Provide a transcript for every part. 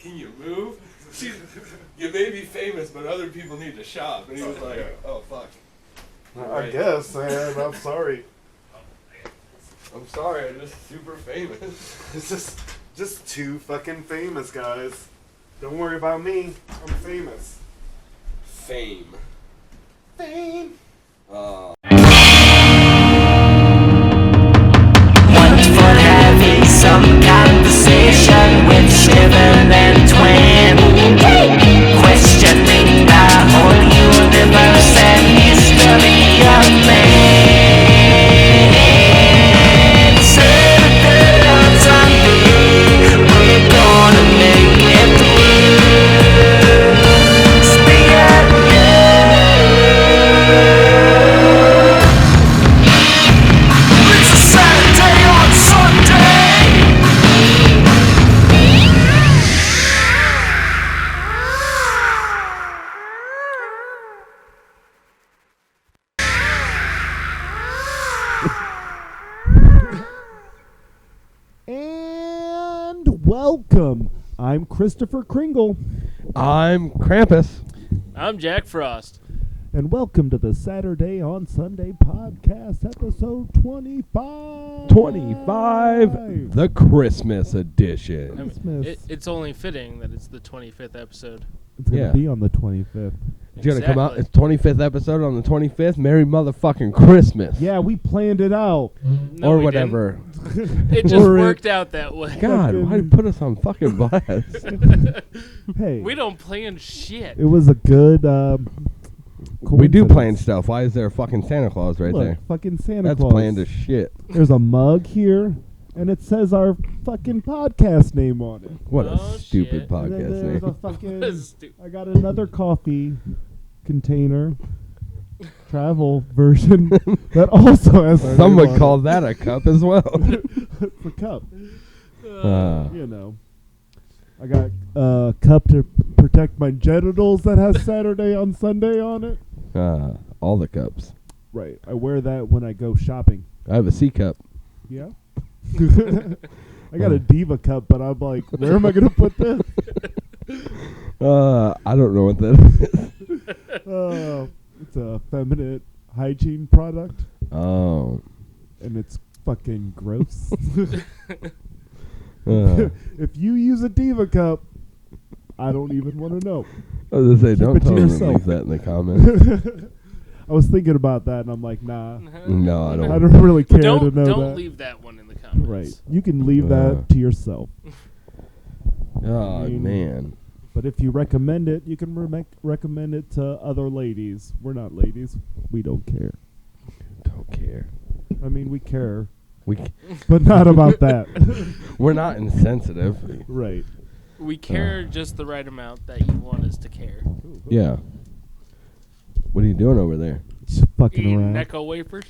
can you move? You may be famous, but other people need to shop. And he was like, oh, fuck. I guess, man. I'm sorry. I'm sorry, I'm just super famous. It's just too fucking famous, guys. Don't worry about me. I'm famous. Fame. Fame. One for having some conversation with Steven and Twan. Questioning the whole universe and history of man. Saturday on Sunday, we're gonna make it through. Stay at It's a Saturday on Sunday. And welcome. I'm Christopher Kringle, I'm Krampus. I'm Jack Frost. and welcome to the Saturday on Sunday podcast, episode 25. 25, the Christmas edition. Christmas. It's only fitting that it's the 25th episode. It's going to Yeah. be on the 25th. It's gonna come out. It's 25th episode on the 25th. Merry motherfucking Christmas. Yeah, we planned it out. No, or we whatever. didn't. It just Or it- worked out that way. God, why you put us on fucking blast? Hey, We don't plan shit. it was a good We do coincidence. plan stuff. Why is there a fucking Santa Claus right Look, there? fucking Santa That's Claus. planned as shit. There's a mug here, and it says our fucking podcast name on it. What a Oh, stupid shit. And then podcast there's a name. fucking. Stu- I got another coffee container, travel version that also has. our Some name would on call it. that a cup as well. It's a cup. You know, I got a cup to protect my genitals that has Saturday on Sunday on it. All the cups. Right. I wear that when I go shopping. I have a C cup. Yeah. I got a diva cup, but I'm like, where am I gonna put this? I don't know what that is. It's a feminine hygiene product, Oh. and it's fucking gross. Uh, If you use a diva cup, I don't even want to know. I was gonna say, Keep don't it to tell them to yourself. leave that in the comments. I was thinking about that, and I'm like, nah, No, I I don't. don't really care to Don't know that. leave that one in the comments. Right. You can leave that to yourself. Oh, I mean- man. But if you recommend it, you can recommend it to other ladies. We're not ladies. We don't care. Don't care. I mean, we care, We but not about that. we're not insensitive. Right. We care just the right amount that you want us to care. Yeah. What are you doing over there? Just fucking Eating around. Necco wafers.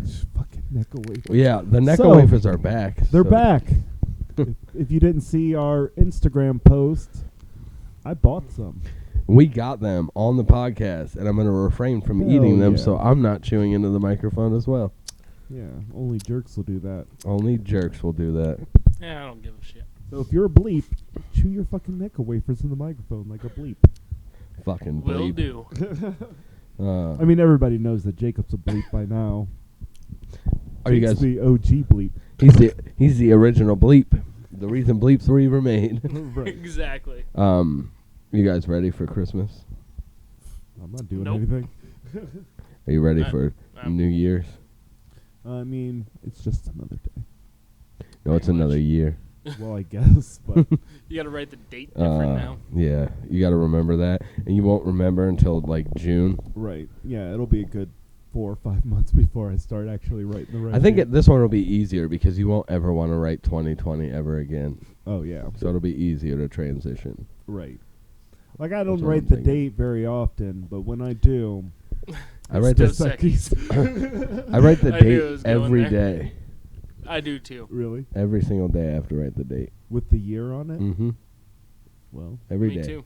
Just fucking Necco wafers. Well, yeah, the Necco So, wafers are back. They're so- back. if you didn't see our Instagram post, I bought some. We got them on the podcast, and I'm going to refrain from Hell eating them, yeah. so I'm not chewing into the microphone as well. Yeah, only jerks will do that. Only jerks will do that. Yeah, I don't give a shit. So if you're a bleep, chew your fucking Necco wafers in the microphone like a bleep. Fucking Will bleep. do. I mean, everybody knows that Jacob's a bleep by now. Are you Jake's guys? the OG bleep? He's the original bleep. The reason bleeps were ever made. Right. Exactly. You guys ready for Christmas? I'm not doing Nope. anything. Are you ready I- for I'm- New Year's? I mean, it's just another day. No, it's Pretty another much. year. Well, I guess, but You got to write the date different now. Yeah, you got to remember that, and you won't remember until like June. right. Yeah, it'll be a good 4 or 5 months before I start actually writing the right. I think date. this one will be easier because you won't ever want to write 2020 ever again. Oh yeah. So it'll be easier to transition. Right. Like I don't That's what write I'm the thinking. date very often, but when I do, I write It's the just I write the I knew it date was going every there. day. I do too. really Every single day I have to write the date. with the year on it. Mm-hmm. Well, Every Me day. too.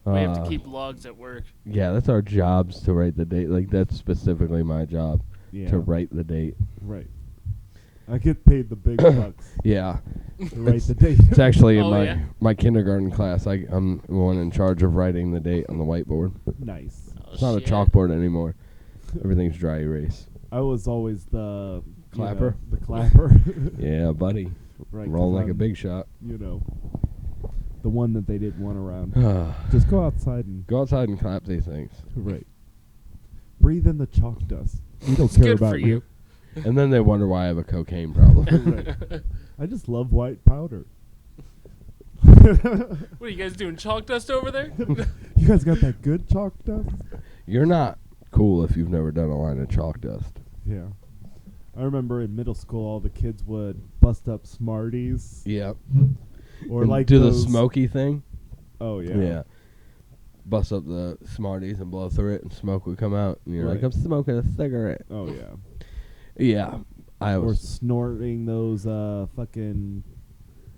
We have to keep logs at work. Yeah, that's our jobs to write the date. Like that's specifically my job yeah. to write the date. Right. I get paid the big bucks Yeah. to write the date. It's actually in Oh, yeah? my kindergarten class. I'm the one in charge of writing the date on the whiteboard. Nice. Oh, It's not a shit. chalkboard anymore. Everything's dry erase. I was always the Clapper? the clapper. Yeah, buddy. Right. 'cause Rolling like a I'm, big shot. The one that they didn't want around. Just go outside and Go outside and clap these things. right. Breathe in the chalk dust. We don't It's care good about for you. And then they wonder why I have a cocaine problem. Right. I just love white powder. What are you guys doing? Chalk dust over there? You guys got that good chalk dust? You're not cool if you've never done a line of chalk dust. Yeah. I remember in middle school, all the kids would bust up Smarties. Yep. Or And like do those, the smoky thing. Oh, yeah. Yeah. Bust up the Smarties and blow through it, and smoke would come out. And you're like, Right. I'm smoking a cigarette. Oh, yeah. Yeah. I Or was. snorting those fucking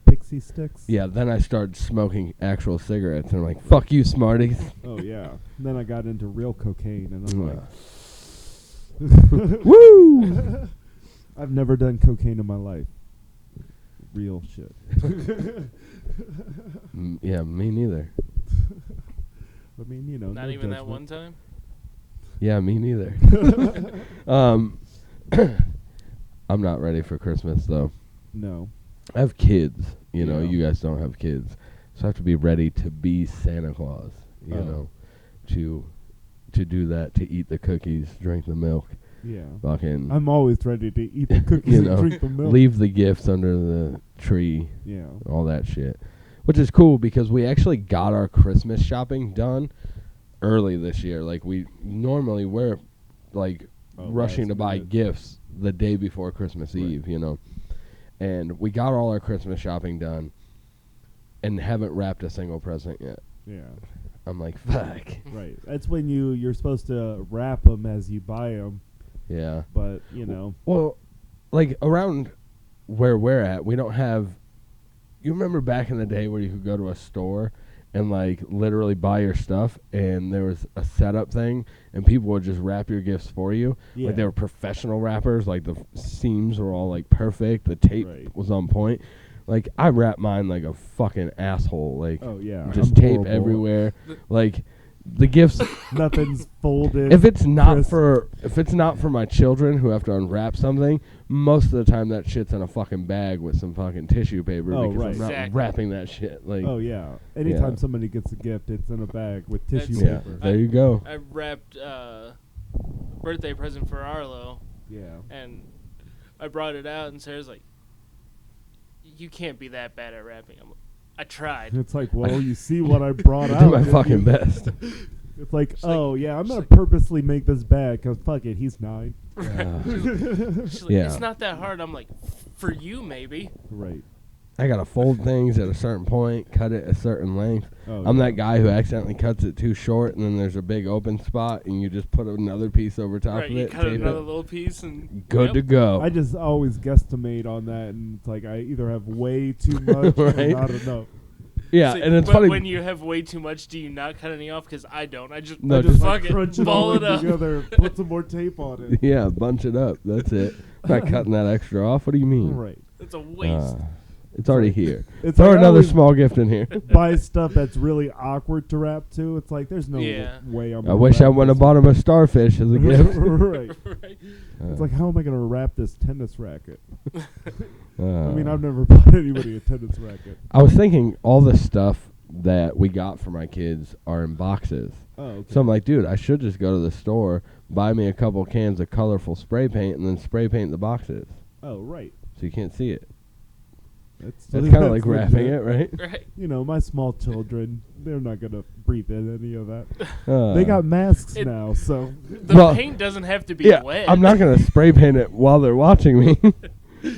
pixie sticks. Yeah, then I started smoking actual cigarettes, and I'm like, fuck you, Smarties. Oh, yeah. And then I got into real cocaine, and I'm like, Woo! I've never done cocaine in my life. Real shit. Yeah, me neither. I mean, you know, Not no even that judgment. one time? Yeah, me neither. I'm not ready for Christmas, though. No. I have kids. You know, Yeah. you guys don't have kids. So I have to be ready to be Santa Claus, you Oh. know, to do that, to eat the cookies, drink the milk, Yeah. fucking, I'm always ready to eat the cookies you and know, drink the milk. leave the gifts under the tree, Yeah. all that shit. Which is cool because we actually got our Christmas shopping done early this year. Like, we're like rushing last to buy minute. gifts the day before Christmas Right. Eve, you know. And we got all our Christmas shopping done and haven't wrapped a single present yet. Yeah. I'm like, fuck. Right. That's when you're supposed to wrap them as you buy them, Yeah. but you know. Well, like around where we're at, we don't have. You remember back in the day where you could go to a store and like literally buy your stuff, and there was a setup thing, and people would just wrap your gifts for you. Yeah. Like they were professional wrappers. Like the seams were all like perfect. The tape Right. was on point. Like I wrap mine like a fucking asshole. Like Oh yeah. just I'm tape horrible. everywhere. Like the gifts. Nothing's folded. If it's not crisp. for my children who have to unwrap something, most of the time that shit's in a fucking bag with some fucking tissue paper Oh, because right. I'm not Exactly. wrapping that shit. Like, Oh yeah. Anytime Yeah. somebody gets a gift, it's in a bag with tissue That's- yeah, paper. there you go. I wrapped birthday present for Arlo, Yeah. and I brought it out, and Sarah's like, "You can't be that bad at wrapping." I tried. It's like, well, you see what I brought I out. do my didn't fucking you? best. It's like, She's like- oh yeah, I'm she's gonna like- purposely make this bad because fuck it, he's 9. She's like, Yeah. "It's not that hard." I'm like, "For you, maybe." Right. I gotta fold things at a certain point, cut it a certain length. Oh, I'm yeah. that guy who accidentally cuts it too short, and then there's a big open spot, and you just put another piece over top Right, of you it. cut tape another it. little piece, and Good to go. I just always guesstimate on that, and it's like I either have way too much or Right. not enough. Yeah, So- and it's but funny. when you have way too much, do you not cut any off? Because I don't. I just, No, I just fuck like crunch it, it ball all it up. together, put some more tape on it. Yeah, bunch it up. That's it. I'm not cutting that extra off. What do you mean? Right. It's a waste. It's already here. It's Throw like I another always small gift in here. buy stuff that's really awkward to wrap to. It's like there's no Yeah. way I'm. I gonna wish I wrap wouldn't have this. bought him a starfish as a gift. Right. Right. It's like, how am I gonna wrap this tennis racket? I mean, Uh, I've never bought anybody a tennis racket. I was thinking all the stuff that we got for my kids are in boxes. Oh, okay. So I'm like, dude, I should just go to the store, buy me a couple cans of colorful spray paint, and then spray paint the boxes Oh, right. so you can't see it. That's That's kind of like legit. wrapping it, right? Right. You know, my small children, they're not gonna breathe in any of that. Uh, They got masks It- now, so The Well, paint doesn't have to be yeah, wet. I'm not gonna spray paint it while they're watching me.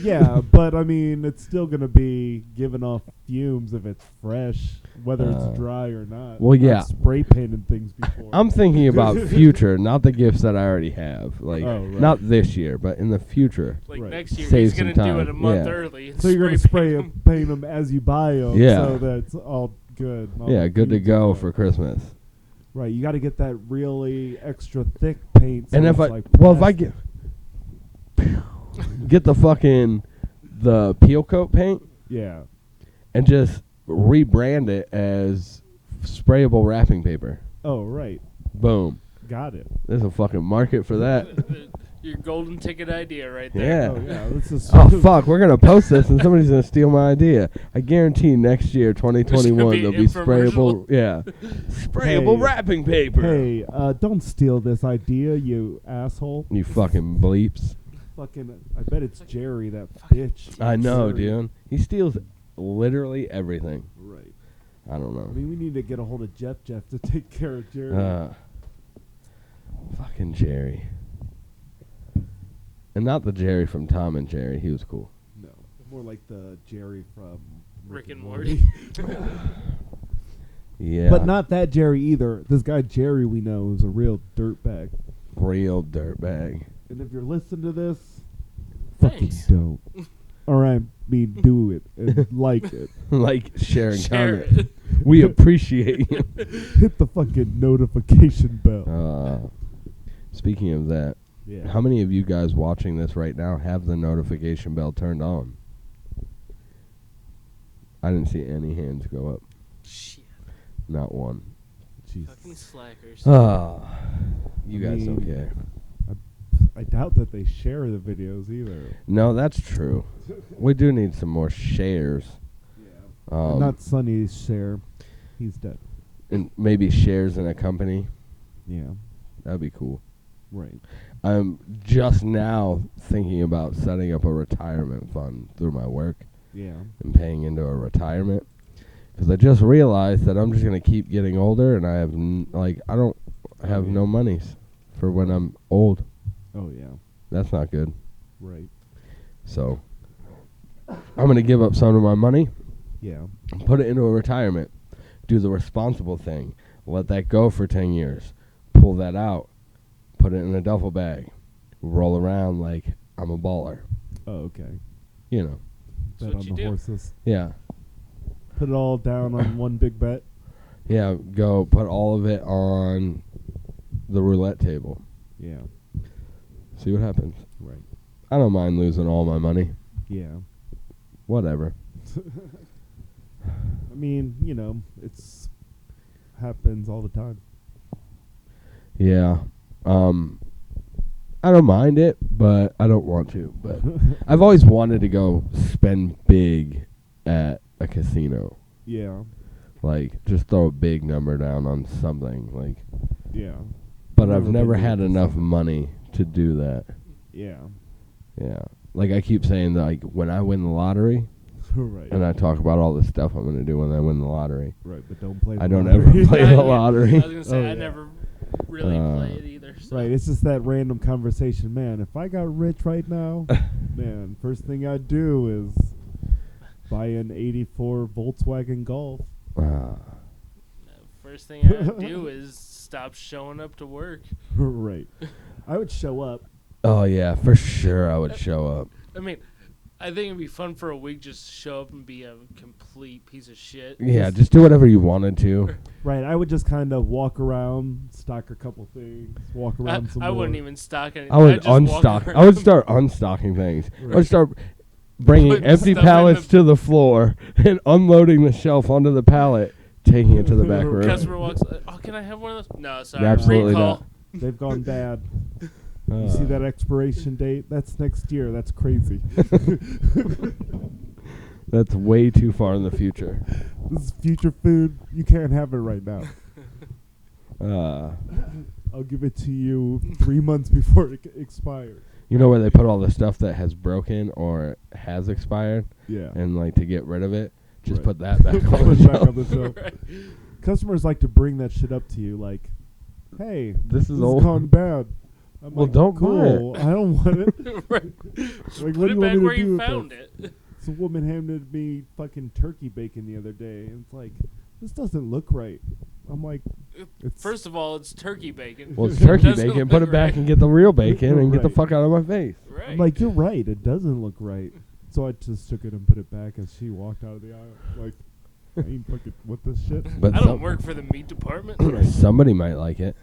yeah. But I mean, it's still gonna be giving off fumes if it's fresh, whether it's dry or not. well, yeah. I've spray painted things before. I'm thinking about future, not the gifts that I already have. Like, Oh, right. not this year, but in the future. Like Right. next year, Save he's some gonna do time, it a month yeah. early. And so you're gonna spray spray paint paint them as you buy them, Yeah. so that's all good. All Yeah, the good to fumes go are for out. Christmas. Right, you got to get that really extra thick paint. So And if it's I, like well, if I plastic. get, get the peel coat paint Yeah. and just rebrand it as sprayable wrapping paper. Oh, right. Boom. Got it. There's a fucking market for that. Your golden ticket idea right there. Yeah. Oh, yeah. This is Oh fuck, we're gonna post this and somebody's gonna steal my idea. I guarantee next year, 2021, be there'll an be sprayable, infomercial. sprayable Hey. wrapping paper. Hey, don't steal this idea, you asshole. You fucking bleeps. Fucking, I bet it's Jerry, that bitch. I know, Jerry. dude. He steals literally everything. Right. I don't I know. mean, we need to get a hold of Jeff to take care of Jerry. Fucking Jerry. And not the Jerry from Tom and Jerry. He was cool. No, more like the Jerry from Rick and Morty. Yeah. But not that Jerry either. This guy Jerry we know is a real dirtbag. real dirtbag. And if you're listening to this, fucking Thanks. don't. Or I mean, do it and like it. Like, share, and Share comment. it. We appreciate you. Hit the fucking notification bell. Speaking of that, Yeah. how many of you guys watching this right now have the notification bell turned on? I didn't see any hands go up. Shit. Not one. Fucking slackers. You guys don't care. I doubt that they share the videos either. No, that's true. We do need some more shares. Not Sonny's share. He's dead. And maybe shares in a company. Yeah. That'd be cool. Right. I'm just now thinking about setting up a retirement fund through my work Yeah. and paying into a retirement. Because I just realized that I'm just going to keep getting older and I have, I don't have no monies for when I'm old. Oh, yeah. That's not good. Right. So I'm going to give up some of my money Yeah. and put it into a retirement. Do the responsible thing. Let that go for 10 years. Pull that out. Put it in a duffel bag. Roll around like I'm a baller. Oh, okay. You know. Bet what on you the do. horses. Yeah. Put it all down on one big bet. Yeah, go put all of it on the roulette table. Yeah. See what happens. Right. I don't mind losing all my money. Yeah. Whatever. I mean, you know, it's happens all the time. Yeah. I don't mind it, but I don't want to. But I've always wanted to go spend big at a casino. Yeah. Like, just throw a big number down on something. Like, Yeah. but I've never been to a had enough casino. money to do that. Yeah. Yeah. Like, I keep saying, like, when I win the lottery, Right. and I talk about all the stuff I'm going to do when I win the lottery. Right, but don't play the I don't lottery. ever play I the was lottery. gonna say Oh, I yeah. never really play it either. So. Right, it's just that random conversation. Man, if I got rich right now, man, first thing I'd do is buy an 84 Volkswagen Golf. First thing I do is stop showing up to work. Right. I would show up. Oh, yeah, for sure I would show up. I mean, I think it'd be fun for a week just to show up and be a complete piece of shit. Yeah, just do whatever you wanted to. Right, I would just kind of walk around, stock a couple things, walk around some I more. wouldn't even stock anything. I would I'd just walk unstock. I around. would start unstocking things. I Right. would start bringing Putting empty stuff in pallets the- to the floor and unloading the shelf onto the pallet, taking it to the back room. Customer walks. Oh, can I have one of those? No, sorry. Absolutely recall. not. They've gone bad. You see that expiration date? That's next year. That's crazy. That's way too far in the future. This is future food. You can't have it right now. I'll give it to you 3 months before it expires. You know where they put all the stuff that has broken or has expired, Yeah. and like to get rid of it, just Right. put that back on Put the it back shelf. on the shelf. Right. Customers like to bring that shit up to you, like, "Hey, This is this old. has gone bad." I'm Well, like, don't buy cool. I don't want it. Right. Like, Put what do it you want back me where to do you with found this? it. Some woman handed me fucking turkey bacon the other day, and it's like, this doesn't look right. I'm like, it's First of all, it's turkey bacon. Well, it's turkey Doesn't bacon. look Put it back right. and get the real bacon and get the Right. fuck out of my face. Right. I'm like, you're right. It doesn't look right. So I just took it and put it back as she walked out of the aisle. Like, I ain't fucking with this shit. But I don't work for the meat department. somebody might like it.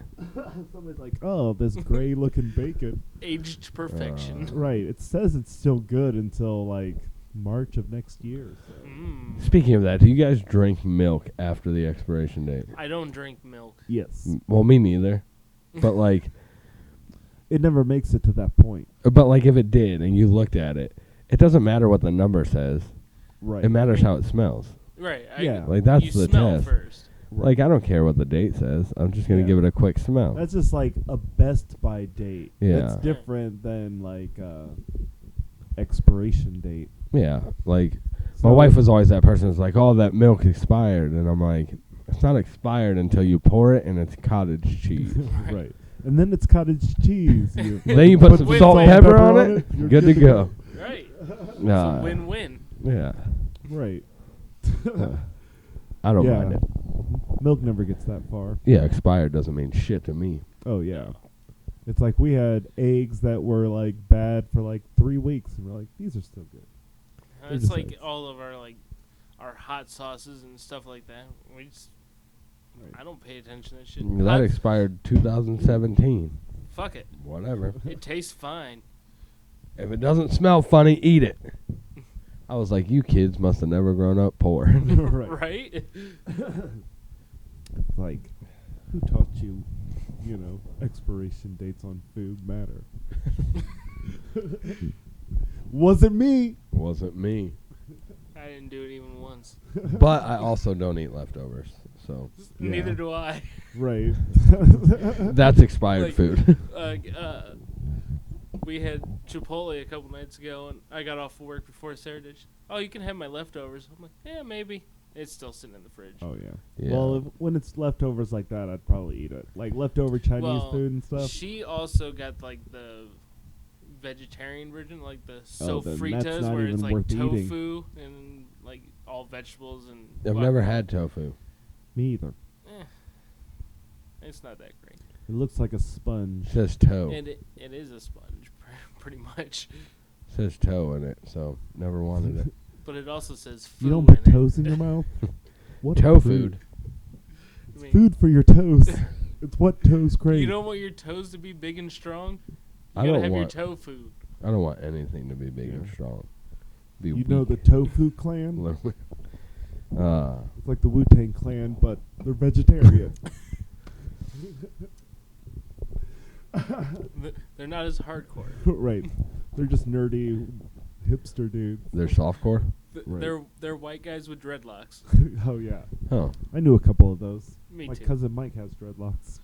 Somebody's like, oh, this gray looking bacon. Aged to perfection. Right. It says it's still good until like March of next year. So. Speaking of that, do you guys drink milk after the expiration date? I don't drink milk. Yes. Well, me neither. But like, It never makes it to that point. but like if it did and you looked at it, it doesn't matter what the number says. Right. It matters how it smells. Right. Yeah. Like that's you the smell test. first. Like I don't care what the date says. I'm just gonna Yeah. give it a quick smell. That's just like a best by date. Yeah. That's different than like expiration date. Yeah. Like So my wife was always that person who's like, oh, that milk expired, and I'm like, it's not expired until you pour it and it's cottage cheese. right. And then it's cottage cheese. You Then you put some Wait, salt and wait. pepper on it. You're Good to go. Right. It's Nah. a win-win. Yeah. Right. I don't Yeah. mind it. Milk never gets that far. Yeah, expired doesn't mean shit to me. Oh yeah. It's like we had eggs that were like bad for like 3 weeks, and we're like, these are still good. It's just like eggs. all of our hot sauces and stuff like that. We just, Right. I don't pay attention to that shit. That expired 2017. Fuck it. Whatever. It tastes fine. If it doesn't smell funny, eat it. I was like, you kids must have never grown up poor. right. Right? It's like, who taught you, expiration dates on food matter? Wasn't me. Wasn't me. I didn't do it even once. But I also don't eat leftovers. So Yeah. Neither do I. Right. that's expired Like, food. We had Chipotle a couple nights ago, and I got off of work before Saturday. Oh, you can have my leftovers. I'm like, yeah, maybe. It's still sitting in the fridge. Oh yeah. Yeah. Well, when it's leftovers like that, I'd probably eat it. Like leftover Chinese Well, food and stuff. She also got like the vegetarian version, like the Oh, then that's sofritas, not where it's even like worth eating. tofu and like all vegetables and. I've well, never had tofu. Me either. It's not that great. It looks like a sponge. It says toe. And it is a sponge, pretty much. It says toe in it, so never wanted it. But it also says food. You don't put in it. toes in your mouth. What a Toe prude. food. I mean, Food for your toes. It's what toes crave. you don't want your toes to be big and strong. You I gotta don't have want- your toe food. I don't want anything to be big and Yeah. strong. Be You know the weak. tofu clan? Literally. It's like the Wu-Tang clan, but they're vegetarian. They're not as hardcore. Right. They're just nerdy hipster dudes. They're softcore. Right. They're white guys with dreadlocks. Oh yeah. Oh, I knew a couple of those. Me My too. cousin Mike has dreadlocks.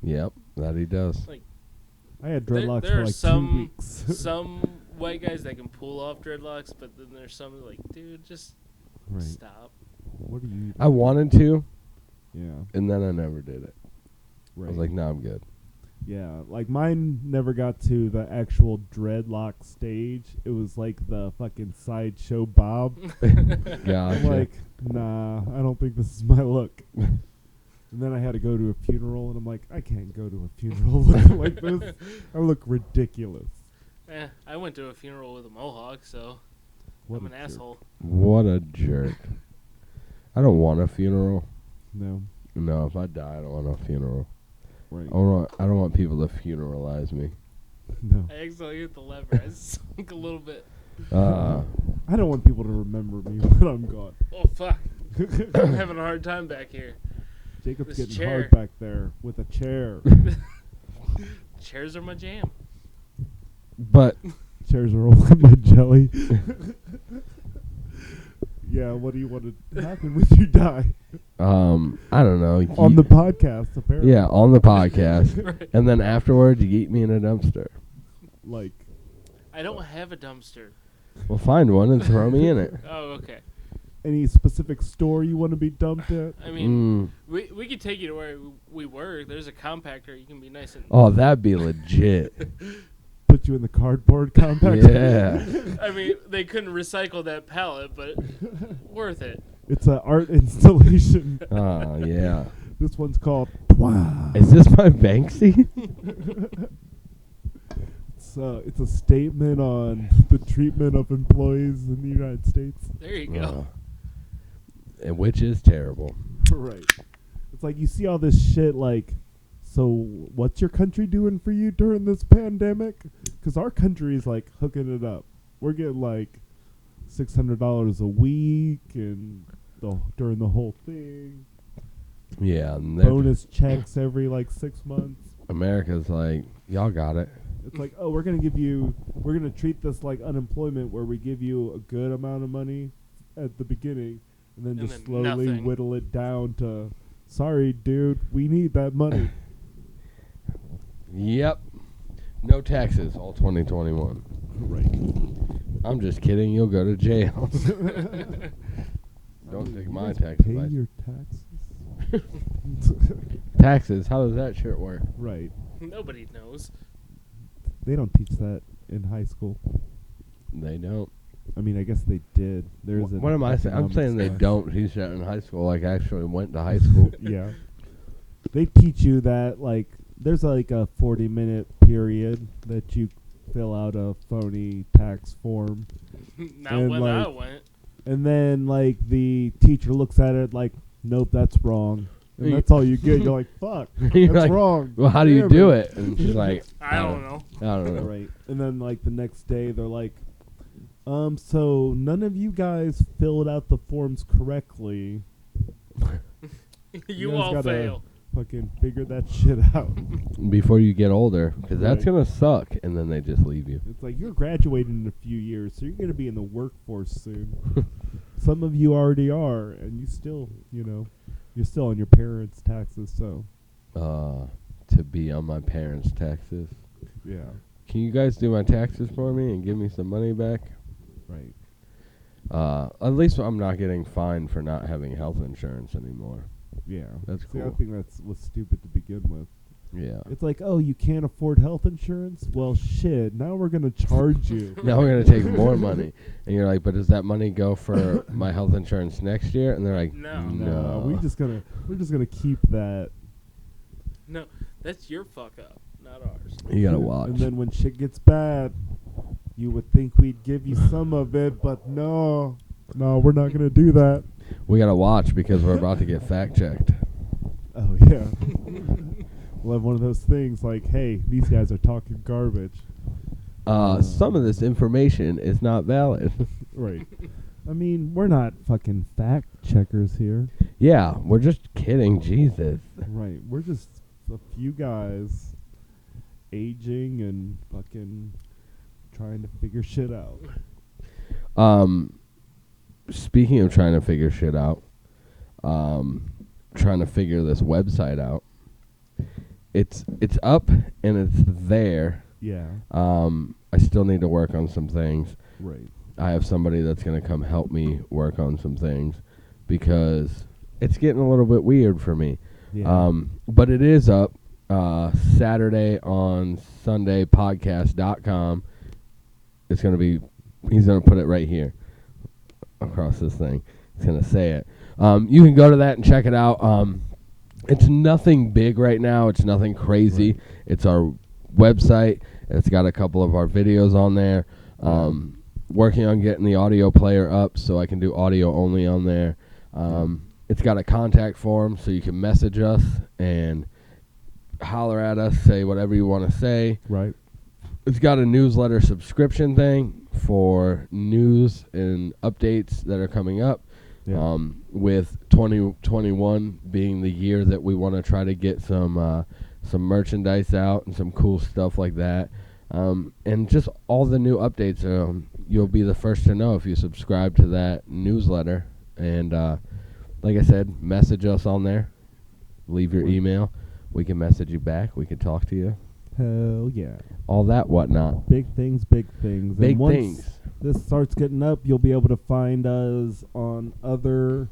yep, that he does. Like I had there dreadlocks are for like 2 some weeks. some white guys that can pull off dreadlocks, but then there's some like, dude, just Right. stop. What are you? I wanted to, Yeah. and then I never did it. Right. I was like, no, I'm good. Yeah, like mine never got to the actual dreadlock stage. It was like the fucking sideshow bob. I'm Gotcha. like, nah, I don't think this is my look. And then I had to go to a funeral, and I'm like, I can't go to a funeral looking like this. I look ridiculous. I went to a funeral with a mohawk, so What I'm a an jerk. asshole. What a jerk. I don't want a funeral. No, No, if I die, I don't want a funeral. right? I don't want people to funeralize me. No, I accidentally hit the lever. I sunk a little bit. I don't want people to remember me when I'm gone. Oh fuck! I'm having a hard time back here. Jacob's This getting chair. hard back there with a chair. Chairs are my jam. But Chairs are all in my jelly. Yeah, what do you want to happen when you die? I don't know. On the podcast, apparently. yeah, on the podcast, Right. and then afterwards, you eat me in a dumpster. Like, I don't have a dumpster. Well, find one and throw me in it. Oh, okay. any specific store you want to be dumped at? I mean, Mm. we could take you to where we work. There's a compactor. You can be nice and. Oh, that'd be legit. Put you in the cardboard compactor? Yeah. I mean, they couldn't recycle that pallet, but worth it. It's an art installation. Oh, yeah. This one's called Twan. Is this my Banksy? It's a statement on the treatment of employees in the United States. There you go. which is terrible. Right. It's like you see all this shit like, so what's your country doing for you during this pandemic? Because our country is like hooking it up. We're getting like $600 a week and during the whole thing. Yeah. And Bonus checks every like 6 months. America's like, y'all got it. It's like, oh, we're going to treat this like unemployment where we give you a good amount of money at the beginning and then just slowly nothing. whittle it down to, sorry, dude, we need that money. Yep. No taxes all 2021. Right. I'm just kidding. You'll go to jail. Don't take my tax Pay advice. your taxes. Taxes? How does that shit work? Right. Nobody knows. They don't teach that in high school. They don't. I mean, I guess they did. There's What am I saying? I'm economics saying they class. don't teach that in high school. Like, actually went to high school. Yeah. They teach you that, like, there's like a 40-minute period that you fill out a phony tax form. Not And, when like, I went. And then, like, the teacher looks at it like, nope, that's wrong. And You- that's all you get. You're like, fuck, You're that's like, wrong. Well, how do you Damn do it? And she's like, I don't know. I don't know. Right. And then, like, the next day, they're like, so none of you guys filled out the forms correctly. You guys all gotta fail. Fucking figure that shit out. Before you get older, because that's Right. going to suck. And then they just leave you. It's like, you're graduating in a few years, so you're going to be in the workforce soon. Some of you already are, and you still, you're still on your parents' taxes, so, To be on my parents' taxes. yeah, Can you guys do my taxes for me and give me some money back? right. At least I'm not getting fined for not having health insurance anymore. Yeah. That's See, I cool. think was stupid to begin with. Yeah. It's like, oh, you can't afford health insurance? Well, shit, now we're going to charge you. Now we're going to take more money. And you're like, but does that money go for my health insurance next year? And they're like, No. no. we're just gonna keep that. No, that's your fuck up, not ours. You got to watch. And then when shit gets bad, you would think we'd give you some of it, but no, we're not gonna do that. We got to watch because we're about to get fact checked. Oh yeah. We'll have one of those things like, hey, these guys are talking garbage. Some of this information is not valid. Right. I mean, we're not fucking fact checkers here. Yeah, we're just kidding. Jesus. Right. We're just a few guys aging and fucking trying to figure shit out. Speaking of trying to figure shit out, trying to figure this website out. It's up and it's there. Yeah. I still need to work on some things. Right. I have somebody that's going to come help me work on some things because it's getting a little bit weird for me. Yeah. But it is up. SaturdayonSunday podcast.com. It's going to be, he's going to put it right here across this thing. He's going to say it. You can go to that and check it out. It's nothing big right now. It's nothing crazy. Right. It's our website. It's got a couple of our videos on there. Working on getting the audio player up so I can do audio only on there. It's got a contact form so you can message us and holler at us, say whatever you want to say. Right. It's got a newsletter subscription thing for news and updates that are coming up. Yeah. With 2021 being the year that we want to try to get some merchandise out and some cool stuff like that. And just all the new updates. You'll be the first to know if you subscribe to that newsletter. And like I said, message us on there. Leave your email. We can message you back. We can talk to you. Hell yeah. All that whatnot. Big things, big things. Big and once things. this starts getting up, you'll be able to find us on other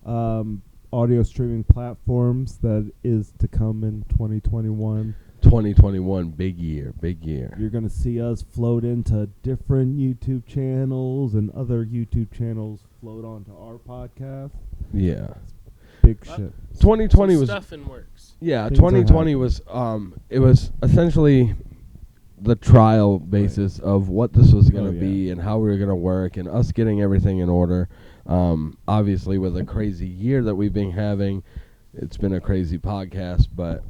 audio streaming platforms that is to come in 2021. 2021, big year, big year. You're going to see us float into different YouTube channels and other YouTube channels float onto our podcast. Yeah. Big shit. 2020 Some was stuff in works. Yeah, Things are 2020 was it was essentially the trial basis of what this was going to Oh, be and how we were going to work and us getting everything in order. Obviously, with a crazy year that we've been having, it's been a crazy podcast, but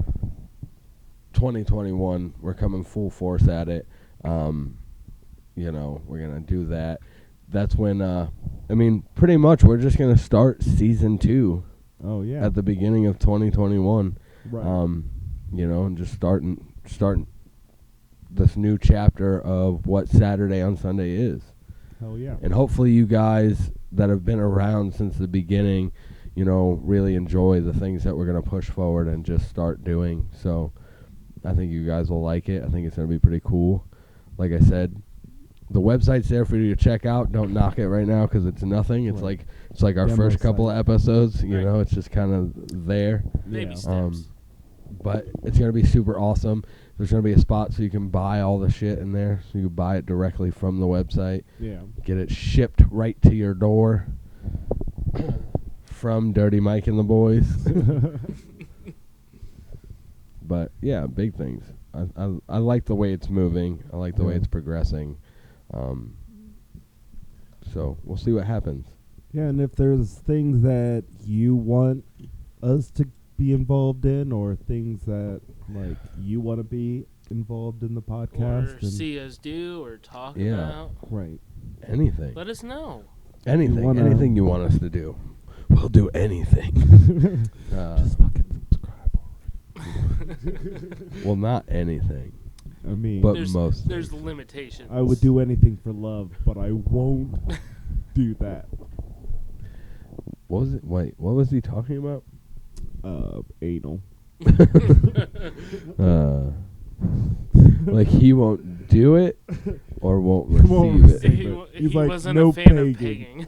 2021, we're coming full force at it. You know, we're going to do that. That's when, I mean, pretty much we're just going to start season 2 Oh yeah. at the beginning of 2021. Right. You know, and just starting this new chapter of what Saturday on Sunday is. Hell yeah. And hopefully you guys that have been around since the beginning, you know, really enjoy the things that we're going to push forward and just start doing. So I think you guys will like it. I think it's going to be pretty cool. Like I said, the website's there for you to check out. Don't knock it right now because it's nothing. It's Right. like our Demo first couple of site. episodes. You Right. know, it's just kind of there. Baby Yeah. steps. But it's going to be super awesome. There's going to be a spot so you can buy all the shit in there. So you can buy it directly from the website. Yeah. Get it shipped right to your door from Dirty Mike and the boys. But, yeah, big things. I like the way it's moving. I like the way Yeah. it's progressing. So we'll see what happens. Yeah, and if there's things that you want us to be involved in, or things that like you want to be involved in the podcast, Or and see us do or talk Yeah. about. right, Anything. Let us know. Anything. wanna- Anything you want us to do. We'll do anything. just fucking subscribe. Well, not anything. I mean, But There's most there's things. limitations. I would do anything for love, but I won't do that. What was it? Wait, what was he talking about? Anal. Like he won't do it or won't Won't receive it. receive he, it. wa- He's he like, wasn't no a fan pegging. of pegging.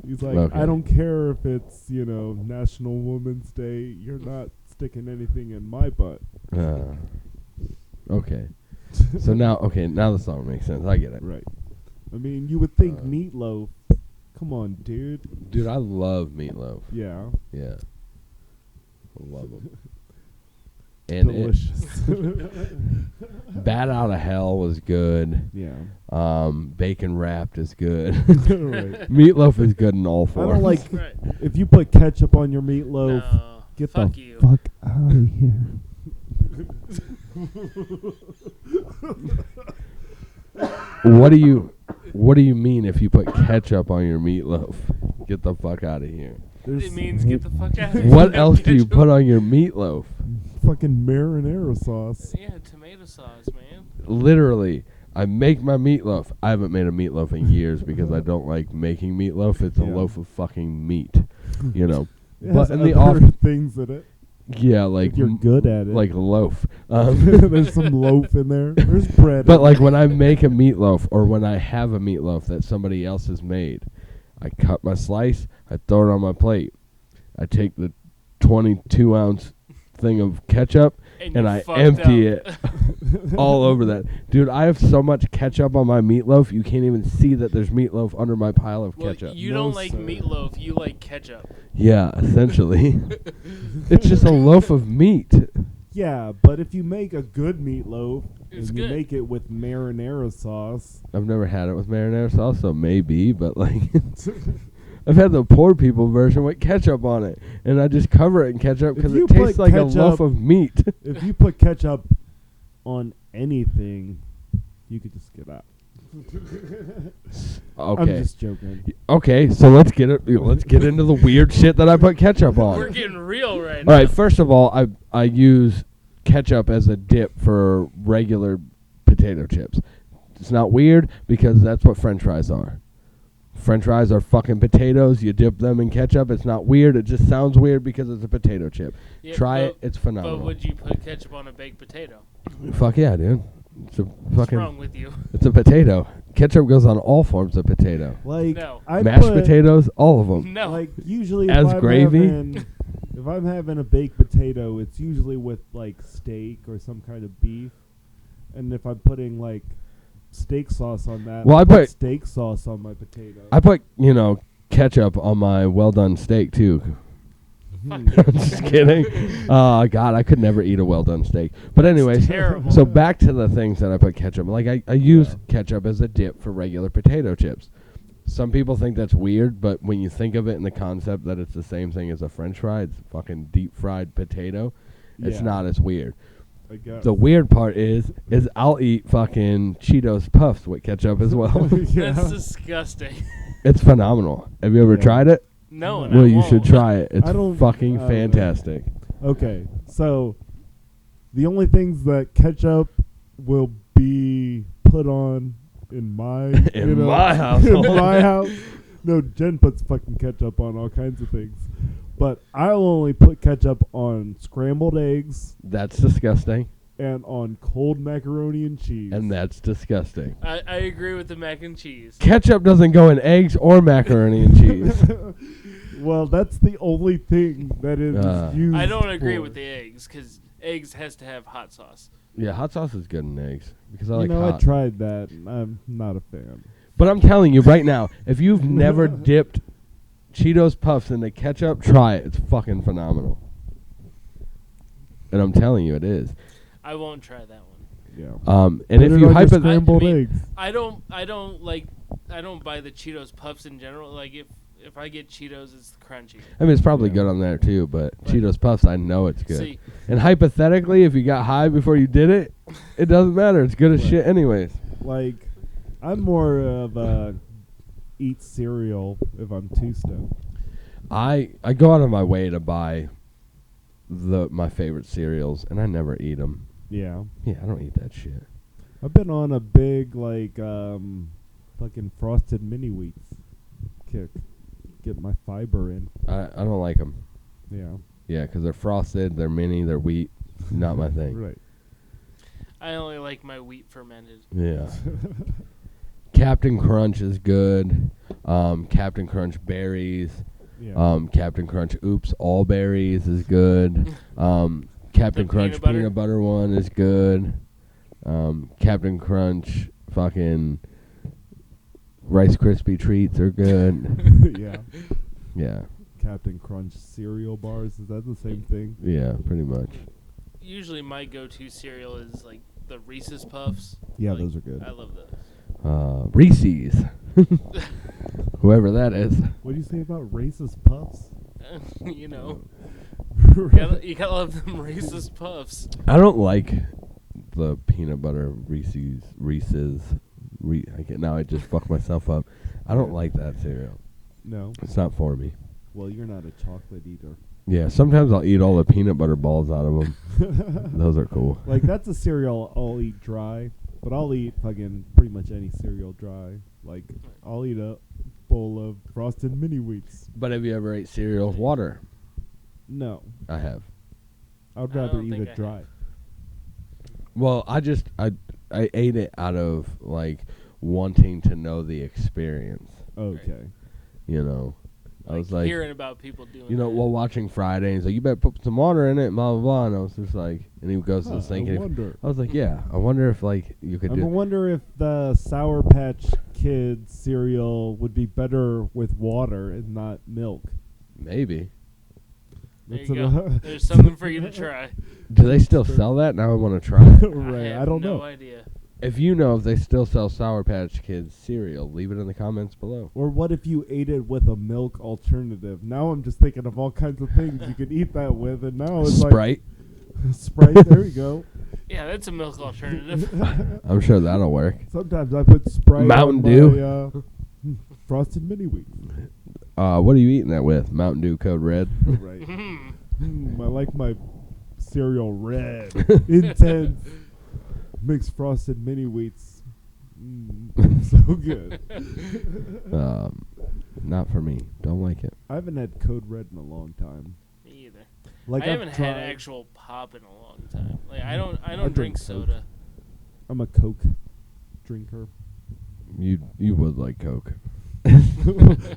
He's like, Okay. I don't care if it's, National Women's Day. You're not sticking anything in my butt. Okay. So now the song makes sense. I get it. Right. I mean, you would think Uh, meatloaf. Come on, dude. Dude, I love Meatloaf. Yeah. Yeah. I love him. And Delicious. Bat Out of Hell was good. yeah. Bacon Wrapped is good. Right. Meatloaf is good in all I forms. don't like Right. if you put ketchup on your meatloaf. No, Get fuck the you. fuck out of here. What do you mean if you put ketchup on your meatloaf? Get the fuck out of here. It means get the fuck out of here. What else do you put on your meatloaf? fucking marinara sauce? Yeah, tomato sauce, man. Literally, I make my meatloaf. I haven't made a meatloaf in years because I don't like making meatloaf. It's a Yeah. loaf of fucking meat, you know. It But has in the other off, things in it. yeah, like If you're good at it. like loaf. There's some loaf in there. There's bread. But in like there. when I make a meatloaf or when I have a meatloaf that somebody else has made, I cut my slice, I throw it on my plate. I take the 22-ounce thing of ketchup and you I fucked empty up. it all over that. Dude, I have so much ketchup on my meatloaf, you can't even see that there's meatloaf under my pile of Well, ketchup. you No, don't like sir. meatloaf. You like ketchup. Yeah, essentially. It's just a loaf of meat. Yeah, but if you make a good meatloaf It's and you good. make it with marinara sauce, I've never had it with marinara sauce, so maybe, but like... I've had the poor people version with ketchup on it, and I just cover it in ketchup because If you it tastes put like a ketchup- loaf of meat. if you put ketchup on anything, you could just get out. I'm Okay. just joking. Okay, so let's get into the weird shit that I put ketchup on. We're getting real right All now. right, first of all, I use ketchup as a dip for regular potato chips. It's not weird because that's what French fries are. French fries are fucking potatoes. You dip them in ketchup. It's not weird. It just sounds weird because it's a potato chip. Yeah, Try but- it. It's But phenomenal. would you put ketchup on a baked potato? Fuck yeah, dude. It's a What's fucking. wrong with you? It's a potato. Ketchup goes on all forms of potato. Like No. I Mashed put, potatoes, all of them. No. Like usually, As if I'm gravy? if I'm having a baked potato, it's usually with like steak or some kind of beef, and if I'm putting like steak sauce on that, Well, I I put- steak sauce on my potato. I put, ketchup on my well done steak too. Fuck I'm just kidding. Oh God, I could never eat a well done steak. But anyways, terrible. so back to the things that I put ketchup. Like I use ketchup as a dip for regular potato chips. Some people think that's weird, but when you think of it in the concept that it's the same thing as a French fry, it's fucking deep fried potato. It's Yeah. not as weird. I guess. The weird part is I'll eat fucking Cheetos Puffs with ketchup as well. Yeah. That's disgusting. It's phenomenal. Have you ever Yeah. tried it? No, and Well, I you should won't. try it. It's I don't- fucking I don't know. fantastic. Okay, so the only things that ketchup will be put on in my In my household. in my house. No, Jen puts fucking ketchup on all kinds of things, but I'll only put ketchup on scrambled eggs That's disgusting. and on cold macaroni and cheese. And that's disgusting. I agree with the mac and cheese. Ketchup doesn't go in eggs or macaroni and cheese. Well, that's the only thing that is used. I don't agree for. with the eggs because eggs has to have hot sauce. Yeah, hot sauce is good in eggs because I You like know, hot. I tried that. And I'm not a fan. But I'm telling you right now, if you've never dipped Cheetos Puffs into ketchup, try it. It's fucking phenomenal. And I'm telling you, it is. I won't try that one. Yeah. And Put if it you on your hypothetically, scrambled I mean, eggs. I don't buy the Cheetos Puffs in general. Like if I get Cheetos, it's crunchy. I mean, it's probably Yeah. good on there too. But Right. Cheetos Puffs, I know it's good. See, And hypothetically, if you got high before you did it, it doesn't matter. It's good as Right. shit, anyways. Like, I'm more of a eat cereal if I'm too stoned. I go out of my way to buy my favorite cereals, and I never eat them. Yeah. Yeah, I don't eat that shit. I've been on a big, like, fucking frosted mini wheats kick. Get my fiber in. I don't like them. Yeah. Yeah, 'cause they're frosted, they're mini, they're wheat. Not my thing. Right. I only like my wheat fermented. Yeah. Captain Crunch is good. Captain Crunch berries. Yeah. Captain Crunch Oops All Berries is good. Captain The Crunch peanut butter? peanut butter one is good. Captain Crunch fucking Rice Krispie treats are good. yeah. Yeah. Captain Crunch cereal bars. Is that the same thing? Yeah, pretty much. Usually my go-to cereal is like the Reese's Puffs. Yeah, Like, those are good. I love those. Reese's. Whoever that is. What do you say about racist puffs? You know, you gotta love them Reese's Puffs. I don't like the peanut butter Reese's. Now I just fucked myself up. I don't like that cereal. No. It's not for me. Well, you're not a chocolate eater. Yeah, sometimes I'll eat all the peanut butter balls out of them. Those are cool. Like, that's a cereal I'll eat dry, but I'll eat fucking pretty much any cereal dry. Like, I'll eat a bowl of frosted mini wheats. But have you ever ate cereal with water? No. I have. I'd I rather don't eat think it I dry. have. Well, I ate it out of like wanting to know the experience. Okay. You know, I was like, hearing about people doing. you know, that. while watching Friday, he's like, you better put some water in it, blah blah blah. And I was just like, and he goes to the sink. I and wonder. I was like, yeah, I wonder if like you could I do. wonder if the Sour Patch Kids cereal would be better with water and not milk. Maybe. There That's you go. an- There's something for you to try. Do they still sell that? Now I want to try it. right. have I don't no know. idea. If you know if they still sell Sour Patch Kids cereal, leave it in the comments below. Or what if you ate it with a milk alternative? Now I'm just thinking of all kinds of things you could eat that with, and now it's Sprite. like Sprite. There you go. Yeah, that's a milk alternative. I'm sure that'll work. Sometimes I put Sprite Mountain on Dew? my, frosted mini wheats. What are you eating that with? Mountain Dew Code Red. Right. Mhm. I like my cereal red. Intense. Mixed frosted mini wheats. So good. Not for me. Don't like it. I haven't had Code Red in a long time. Me either. Like I I've haven't tried. had actual pop in a long time. Like I don't drink drink Coke. soda. I'm a Coke drinker. You would like Coke.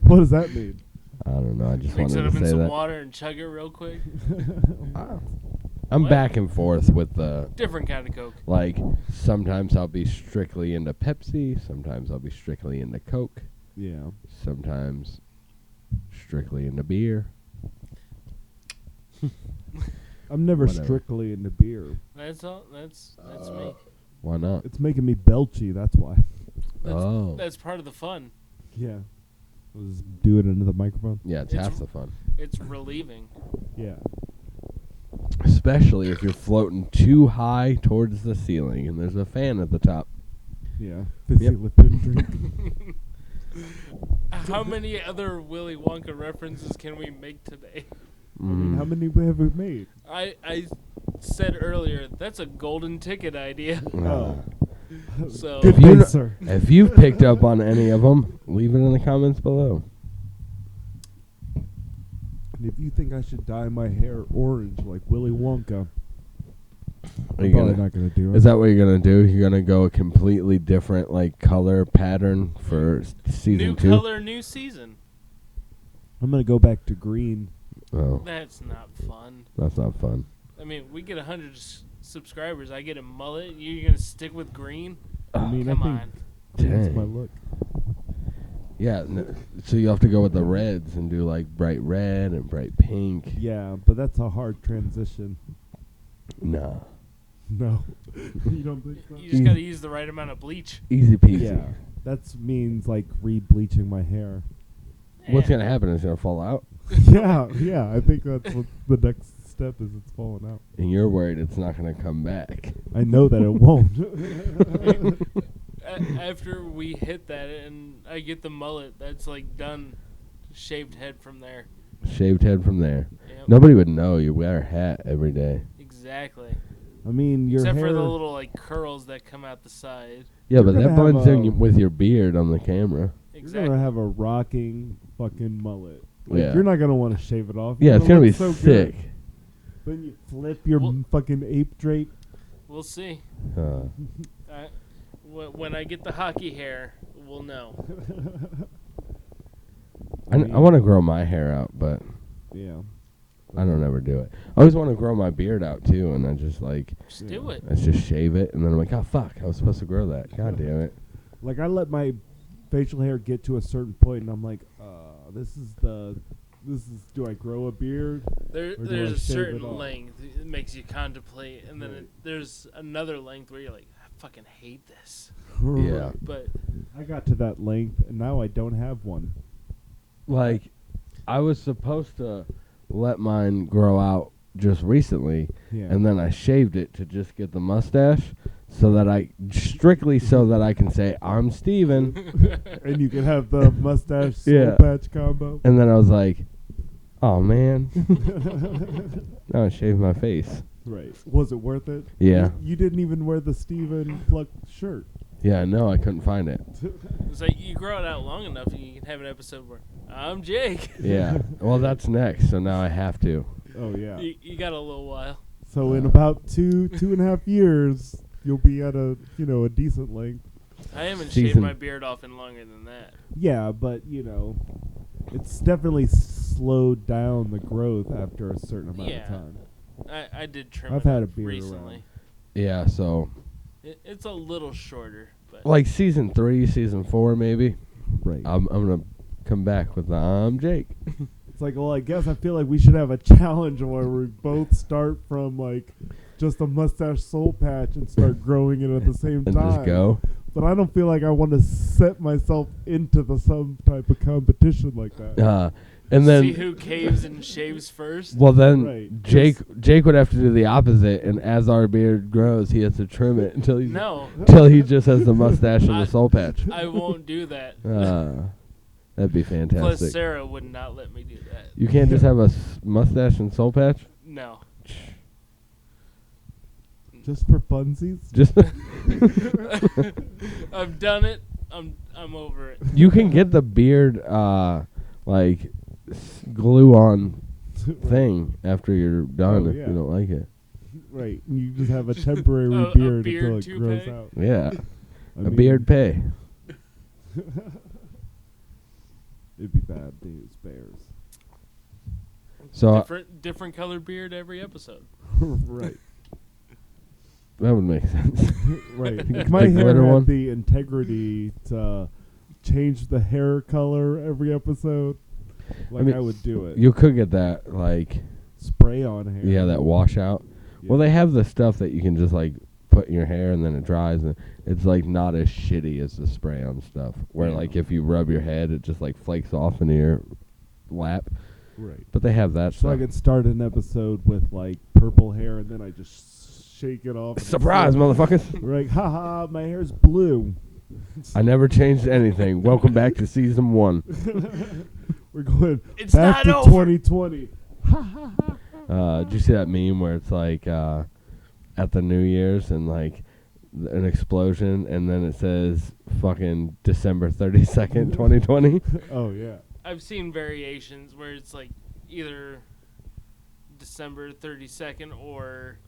What does that mean? I don't know. I just Mix it wanted up to in say some that. water and chug it real quick. I'm What? back and forth with the Different kind of Coke. like. Sometimes I'll be strictly into Pepsi. Sometimes I'll be strictly into Coke. Yeah. Sometimes strictly into beer. I'm never Whatever. strictly into beer. That's all. That's me. Why not? It's making me belchy. That's why. That's part of the fun. Yeah. Was do it into the microphone. Yeah, it's It's- half the fun. It's relieving. Yeah. Especially if you're floating too high towards the ceiling and there's a fan at the top. Yeah. Fizzy Yep. Lipton drink. How many other Willy Wonka references can we make today? I mean, how many have we made? I said earlier that's a golden ticket idea. Oh. So Good If you day, kn- sir. If you've picked up on any of them, leave it in the comments below. And if you think I should dye my hair orange like Willy Wonka, Are I'm you probably gonna, not going to do it. is that what you're gonna do? You're gonna go a completely different like color pattern for season new 2? color, new season. I'm going to go back to green. Oh, That's not fun. that's not fun. I mean, we get 100 subscribers. I get a mullet. You're gonna stick with green? I mean, Come I think on. that's Dang. my look. Yeah, so you have to go with the reds and do like bright red and bright pink. Yeah, but that's a hard transition. Nah, No. You don't think so? You just gotta use the right amount of bleach. easy peasy. Yeah. That means like re-bleaching my hair. What's Eh. gonna happen? It's gonna fall out, Yeah, I think that's what the next step is. It's falling out. and you're worried it's not gonna come back. I know that it won't. After we hit that and I get the mullet, that's like done. Shaved head from there. Shaved head from there. Yep. Nobody would know you wear a hat every day. Exactly. I mean, your Except hair. for the little like curls that come out the side. Yeah, You're but gonna that have blends in a- with your beard on the camera. You're Exactly. gonna have a rocking fucking mullet. Like, Yeah. You're not gonna want to shave it off. Yeah, it's gonna be look so sick. good. Then you flip your Well- fucking ape drape. We'll see. Uh, When I get the hockey hair, we'll know. I want to grow my hair out, but Yeah. I don't ever do it. I always want to grow my beard out too, and I just like Just do it. I just shave it, and then I'm like, oh fuck, I was supposed to grow that. God damn it. Like I let my facial hair get to a certain point, and I'm like, this is. Do I grow a beard? Or do There's I a shave it certain off? length it makes you contemplate, and then Right. there's another length where you're like, I fucking hate this. Yeah. But I got to that length, and now I don't have one. Like, I was supposed to let mine grow out just recently, Yeah. and then I shaved it to just get the mustache, so that I can say I'm Steven. And you can have the mustache soul Yeah. patch combo. And then I was like, oh man, now I shaved my face. Right. Was it worth it? Yeah. You didn't even wear the Steven Pluck shirt. Yeah, no, I couldn't find it. it's like you grow it out long enough, and you can have an episode where I'm Jake. Yeah. Well, that's next, so now I have to. Oh yeah. You got a little while. So in about 2.5 years, you'll be at a decent length. I haven't Season- shaved my beard off in longer than that. Yeah, but it's definitely slowed down the growth after a certain amount Yeah. of time. I did trim I've it had up a beard recently. around. Yeah, so It's a little shorter, but like season 3, season 4, maybe. Right. I'm gonna come back with the I'm Jake. It's like, well, I guess I feel like we should have a challenge where we both start from like just a mustache soul patch and start growing it at the same And time. just go. But I don't feel like I want to set myself into some type of competition like that. And then see who caves and shaves first. well, then Right. Jake would have to do the opposit, and as our beard grows, he has to trim it until he just has the mustache and the soul patch. I won't do that. That'd be Plus, fantastic. Sarah would not let me do that. You can't just have a mustache and soul patch. No. Just for funsies? Just I've done it. I'm over it. you can get the beard like glue on thing after you're done Oh, if yeah. you don't like it. Right. You just have a temporary A beard beard until it toupee? grows out. Yeah, I a mean, beard pay. It'd be bad news bears. So Different colored beard every episode. Right. that would make sense. Right. The If my hair glitter had one? the integrity to change the hair color every episode, like I, mean, would do it. You could get that like spray on hair. Yeah, that washout. Well, they have the stuff that you can just like put in your hair and then it dries, and it's like not as shitty as the spray on stuff. Where like if you rub your head, it just like flakes off into your lap. Right. But they have that So stuff. I could start an episode with like purple hair, and then I just shake it off. and Surprise, say- motherfuckers! We're like, haha, my hair's blue. I never changed anything. Welcome back to season 1. We're going It's back not to over. 2020. Did you see that meme where it's like at the New Year's and like an explosion, and then it says fucking December 32nd, 2020? Oh yeah. I've seen variations where it's like either December 32nd or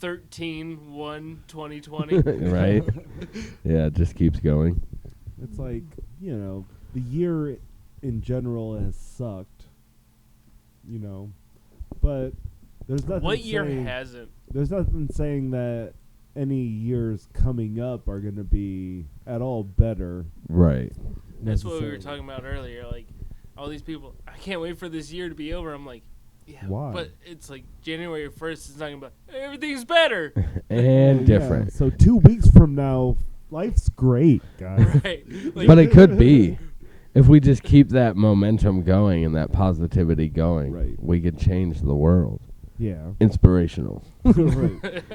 13/1/2020. Right? Yeah, it just keeps going. It's like, you know, the year in general has sucked. You know, but there's nothing. What year saying, hasn't? There's nothing saying that any years coming up are going to be at all better. Right. That's what we were necessarily. talking about earlier. Like, all these people, I can't wait for this year to be over. I'm like, yeah, Why? but it's like January 1st is talking about everything's better. And Yeah, different. so 2 weeks from now, life's great, guys. Right? Like, But it could be. If we just keep that momentum going and that positivity going, Right. we could change the world. Yeah. Inspirational. Right.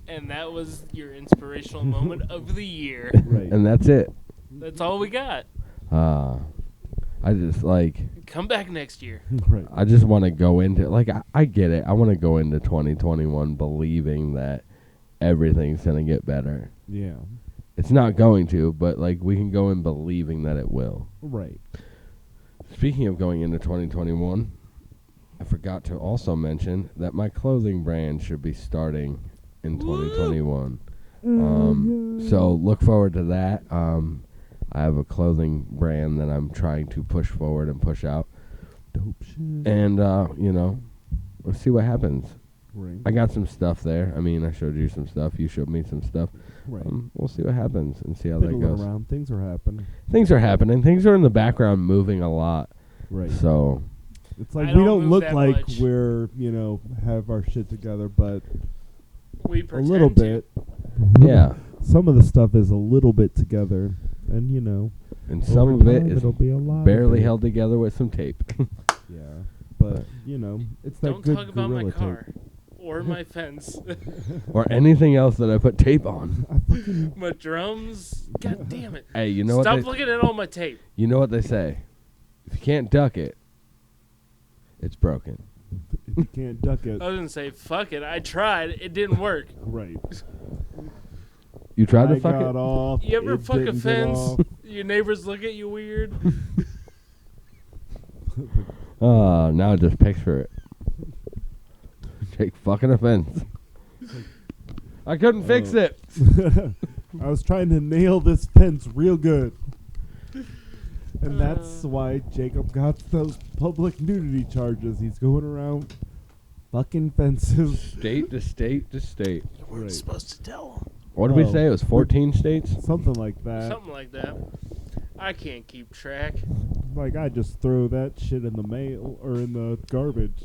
and that was your inspirational moment of the year. Right. And that's it. That's all we got. I just like, Come back next year. Right. I just want to go into, like, I get it. I want to go into 2021 believing that everything's going to get better. Yeah. It's not going to, but like we can go in believing that it will. Right. Speaking of going into 2021, I forgot to also mention that my clothing brand should be starting in 2021. So look forward to that. I have a clothing brand that I'm trying to push forward and push out. Dope shit. And, you know, we'll see what happens. Right. I got some stuff there. I mean, I showed you some stuff. You showed me some stuff. Right. We'll see what happens and see how that Fiddling goes. around. Things are happening. Things are happening. Things are in the background moving a lot. Right. So, It's like I we don't don't move look that like much. we're, you know, have our shit together, but We a pretend little to. bit. yeah. Some of the stuff is a little bit together, and you know, And over some of it time is it'll be a lot. barely of it. held together with some tape. Yeah, but you know, it's that Don't good talk about my gorilla car tape. or my fence. or anything else that I put tape on. My drums. God damn it. Hey, you know Stop what they, looking at all my tape. you know what they say? If you can't duck it, it's broken. If you can't duck it, I was going to say, fuck it. I tried. It didn't work. right? You tried I to fuck got it? off. You ever it fuck a didn't get fence? off. Your neighbors look at you weird. Now just picture it. Jake fucking a fence. I couldn't fix Oh. it. I was trying to nail this fence real good. And that's why Jacob got those public nudity charges. He's going around fucking fences. State to state to state. Right. Supposed to tell them. What did we Oh. say? It was 14 states? Something like that. Something like that. I can't keep track. Like, I just throw that shit in the mail or in the garbage.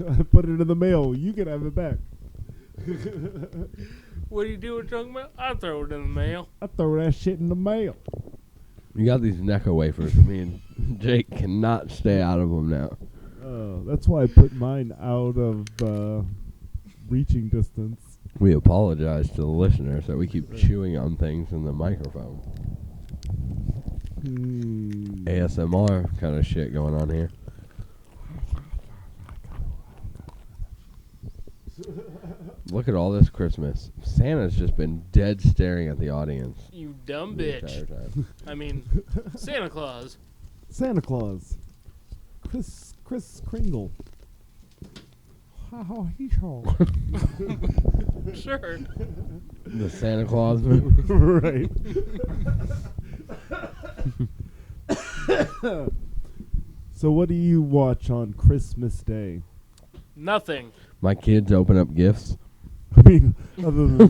I put it in the mail. You can have it back. What do you do with junk mail? I throw it in the mail. I throw that shit in the mail. You got these Necco wafers. Me and Jake cannot stay out of them now. That's why I put mine out of reaching distance. We apologize to the listeners that we keep chewing on things in the microphone. ASMR kind of shit going on here. Look at all this Christmas. Santa's just been dead staring at the audience. You dumb the bitch. entire time. I mean, Santa Claus. Santa Claus. Chris Kringle. Sure. The Santa Claus movie. Right. So what do you watch on Christmas Day? Nothing. My kids open up gifts. I mean, other than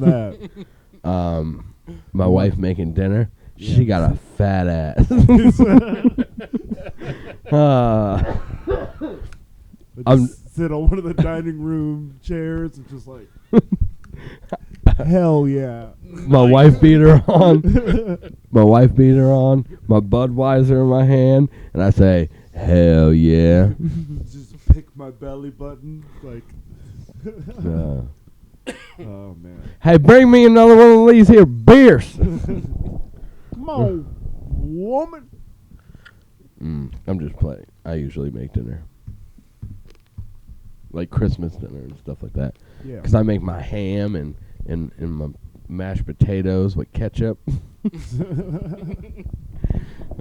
that. My wife making dinner. Yeah. She got a fat ass. But I'm- just sit on one of the dining room chairs and just like, hell yeah. My wife beater on. My wife beater on. My Budweiser in my hand, and I say, "Hell yeah!" Just pick my belly button, like. Uh, Oh man. hey, bring me another one of these here beers. Come on, woman. I'm just playing. I usually make dinner, like Christmas dinner and stuff like that. Yeah. Because I make my ham and my mashed potatoes with ketchup.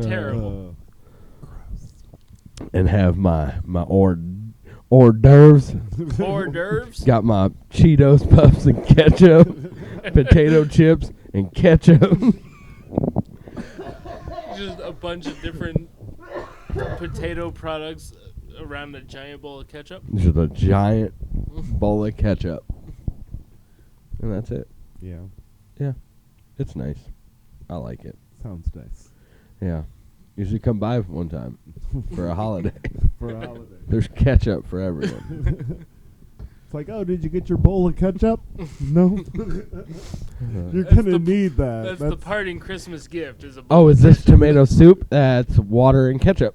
Terrible. And have my hors d'oeuvres. Hors d'oeuvres. Got my Cheetos puffs and ketchup, potato chips and ketchup. Just a bunch of different potato products around a giant bowl of ketchup. Just a giant bowl of ketchup. And that's it. Yeah. Yeah. It's nice. I like it. Sounds nice. Yeah. You should come by one time for a holiday. For a holiday. There's ketchup for everyone. It's like, oh, did you get your bowl of ketchup? No. You're That's gonna the- need that. That's the parting Christmas gift. Is a Oh, is this tomato soup? That's water and ketchup.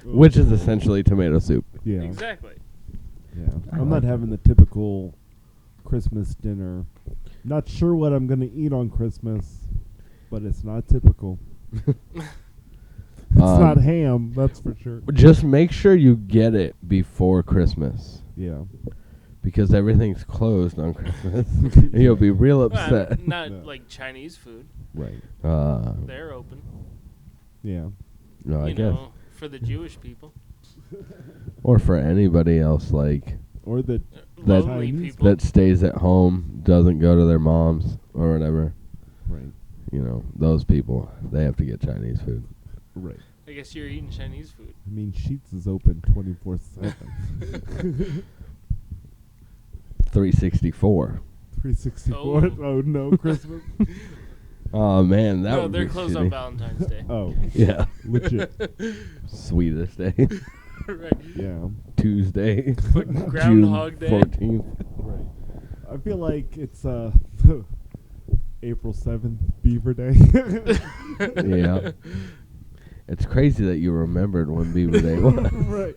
Which is essentially tomato soup. Yeah. Exactly. Yeah. I I'm like not having the typical Christmas dinner. Not sure what I'm gonna eat on Christmas, but it's not typical. It's not ham, that's for sure. Just make sure you get it before Christmas. Yeah. Because everything's closed on Christmas. And you'll be real Well, upset. not No. like Chinese food. Right. They're open. Yeah. No, I You guess. know, for the Jewish people. Or for anybody else like Or the That- Lonely Chinese people. that stays at home, doesn't go to their moms or whatever. right. You know, those people, they have to get Chinese food. Right. I guess you're eating Chinese food. I mean, Sheets is open 24/7. 364. 364. Oh no, Christmas. Oh man, that No, would they're be closed shitty. on Valentine's Day. Oh, Yeah. legit. Sweetest day. Right. Yeah. Tuesday. Groundhog June Day. 14th. Right. I feel like it's April 7th, Beaver Day. Yeah. It's crazy that you remembered when Beaver Day was. Right.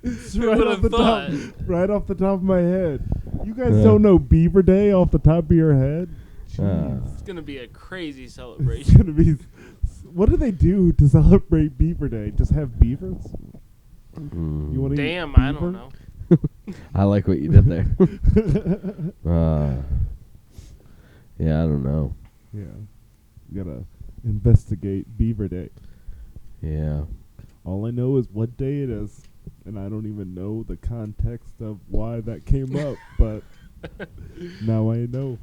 It's Who right would've off the top, thought? right off the top of my head. You guys Yeah. don't know Beaver Day off the top of your head? Ah. Jeez. It's gonna be a crazy It's celebration. gonna be. What do they do to celebrate Beaver Day? Just have beavers? Mm. You want to Damn, I don't know. I like what you did there. Yeah, I don't know. Yeah. You gotta investigate Beaver Day. Yeah. All I know is what day it is, and I don't even know the context of why that came up, but now I know.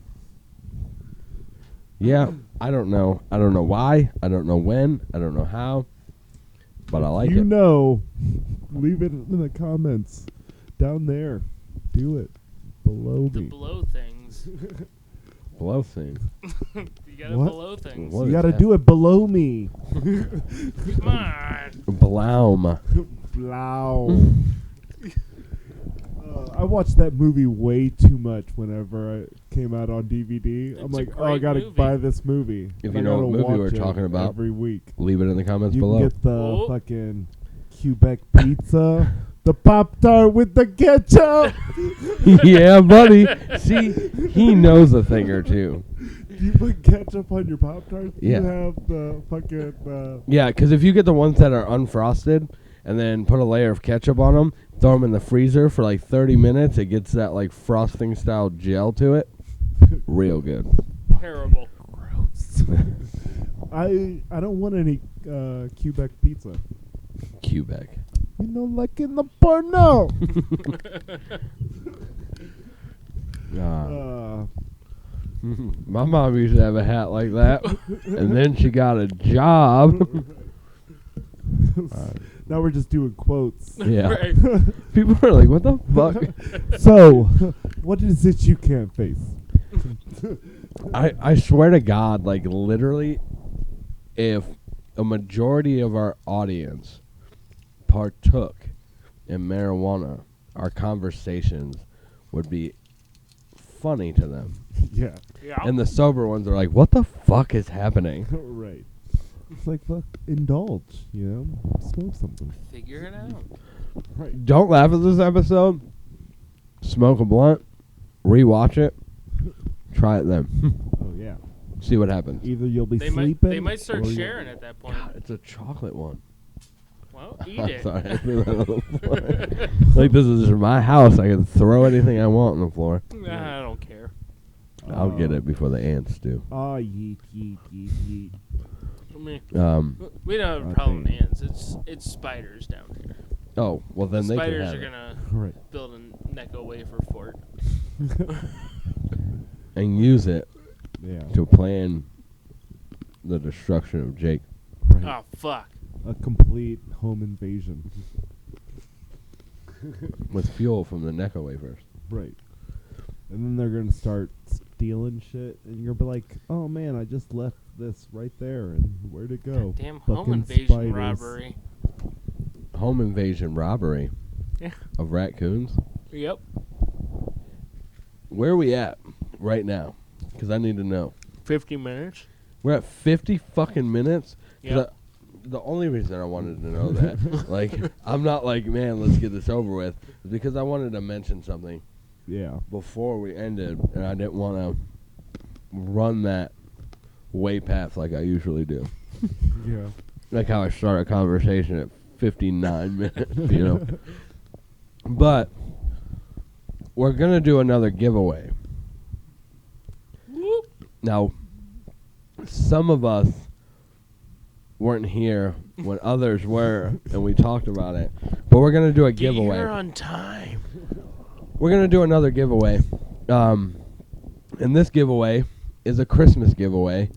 Yeah, I don't know. I don't know why. I don't know when. I don't know how. But I like you it. know, leave it in the comments down there. Do it below The me. below things. Blow thing. You gotta What? below things. What You is gotta that? do it below me. Come on. Blaum. Blow. I watched that movie way too much whenever it came out on DVD. I'm It's a like, oh, I great gotta movie. buy this movie. If And you I know gotta what movie we're watch it talking about, every week. Leave it in the comments You below. can get the Oh. fucking Quebec pizza, the Pop-Tart with the ketchup. Yeah, buddy. See, he knows a thing or two. Do you put ketchup on your Pop-Tarts? Do Yeah. you have the fucking... Yeah, because if you get the ones that are unfrosted and then put a layer of ketchup on them, throw them in the freezer for like 30 minutes, it gets that like frosting style gel to it. Real good. Terrible. gross. I don't want any Quebec pizza. Quebec. You know, like in the porno. My mom used to have a hat like that, and then she got a job. Now we're just doing quotes. Yeah. Right. People are like, what the fuck? So, what is it you can't face? I swear to God, like literally, if a majority of our audience partook in marijuana, our conversations would be funny to them. Yeah. Yeah. And the sober ones are like, what the fuck is happening? Right. It's like, fuck, indulge, you know? Smoke something. Figure it out. Right. Don't laugh at this episode. Smoke a blunt. Rewatch it. Try it then. Oh, yeah. See what happens. Either you'll be They sleeping. might start or you- sharing at that point. God, it's a chocolate one. Well, eat I'm it. sorry. I threw that on the floor. Like, this is my house. I can throw anything I want on the floor. Nah, I don't care. I'll get it before the ants do. Oh, yeet, yeet, yeet, yeet. I mean, we don't have a I problem with think- ants. It's spiders down here. Oh, well, then they can Spiders have are it. gonna Right. build a Necco wafer fort. And use it Yeah. to plan the destruction of Jake. Right. Oh fuck! A complete home invasion. With fuel from the Necco wafers. Right. And then they're going to start stealing shit. And you're going to be like, oh, man, I just left this right there. And where'd it go? Damn home Fucking invasion spiders. robbery. Home invasion robbery Yeah. of raccoons. Yep. Where are we at right now? Because I need to know. 50 minutes. We're at 50 fucking minutes? 'Cause Yep. the only reason I wanted to know that, like, I'm not like, man, let's get this over with, is because I wanted to mention something Yeah. before we ended, and I didn't want to run that way path like I usually do. Yeah. Like how I start a conversation at 59 minutes, you know? But we're going to do another giveaway. Whoop. Now, some of us weren't here when others were, and we talked about it. But we're going to do a giveaway. You're on time. We're going to do another giveaway. And this giveaway is a Christmas giveaway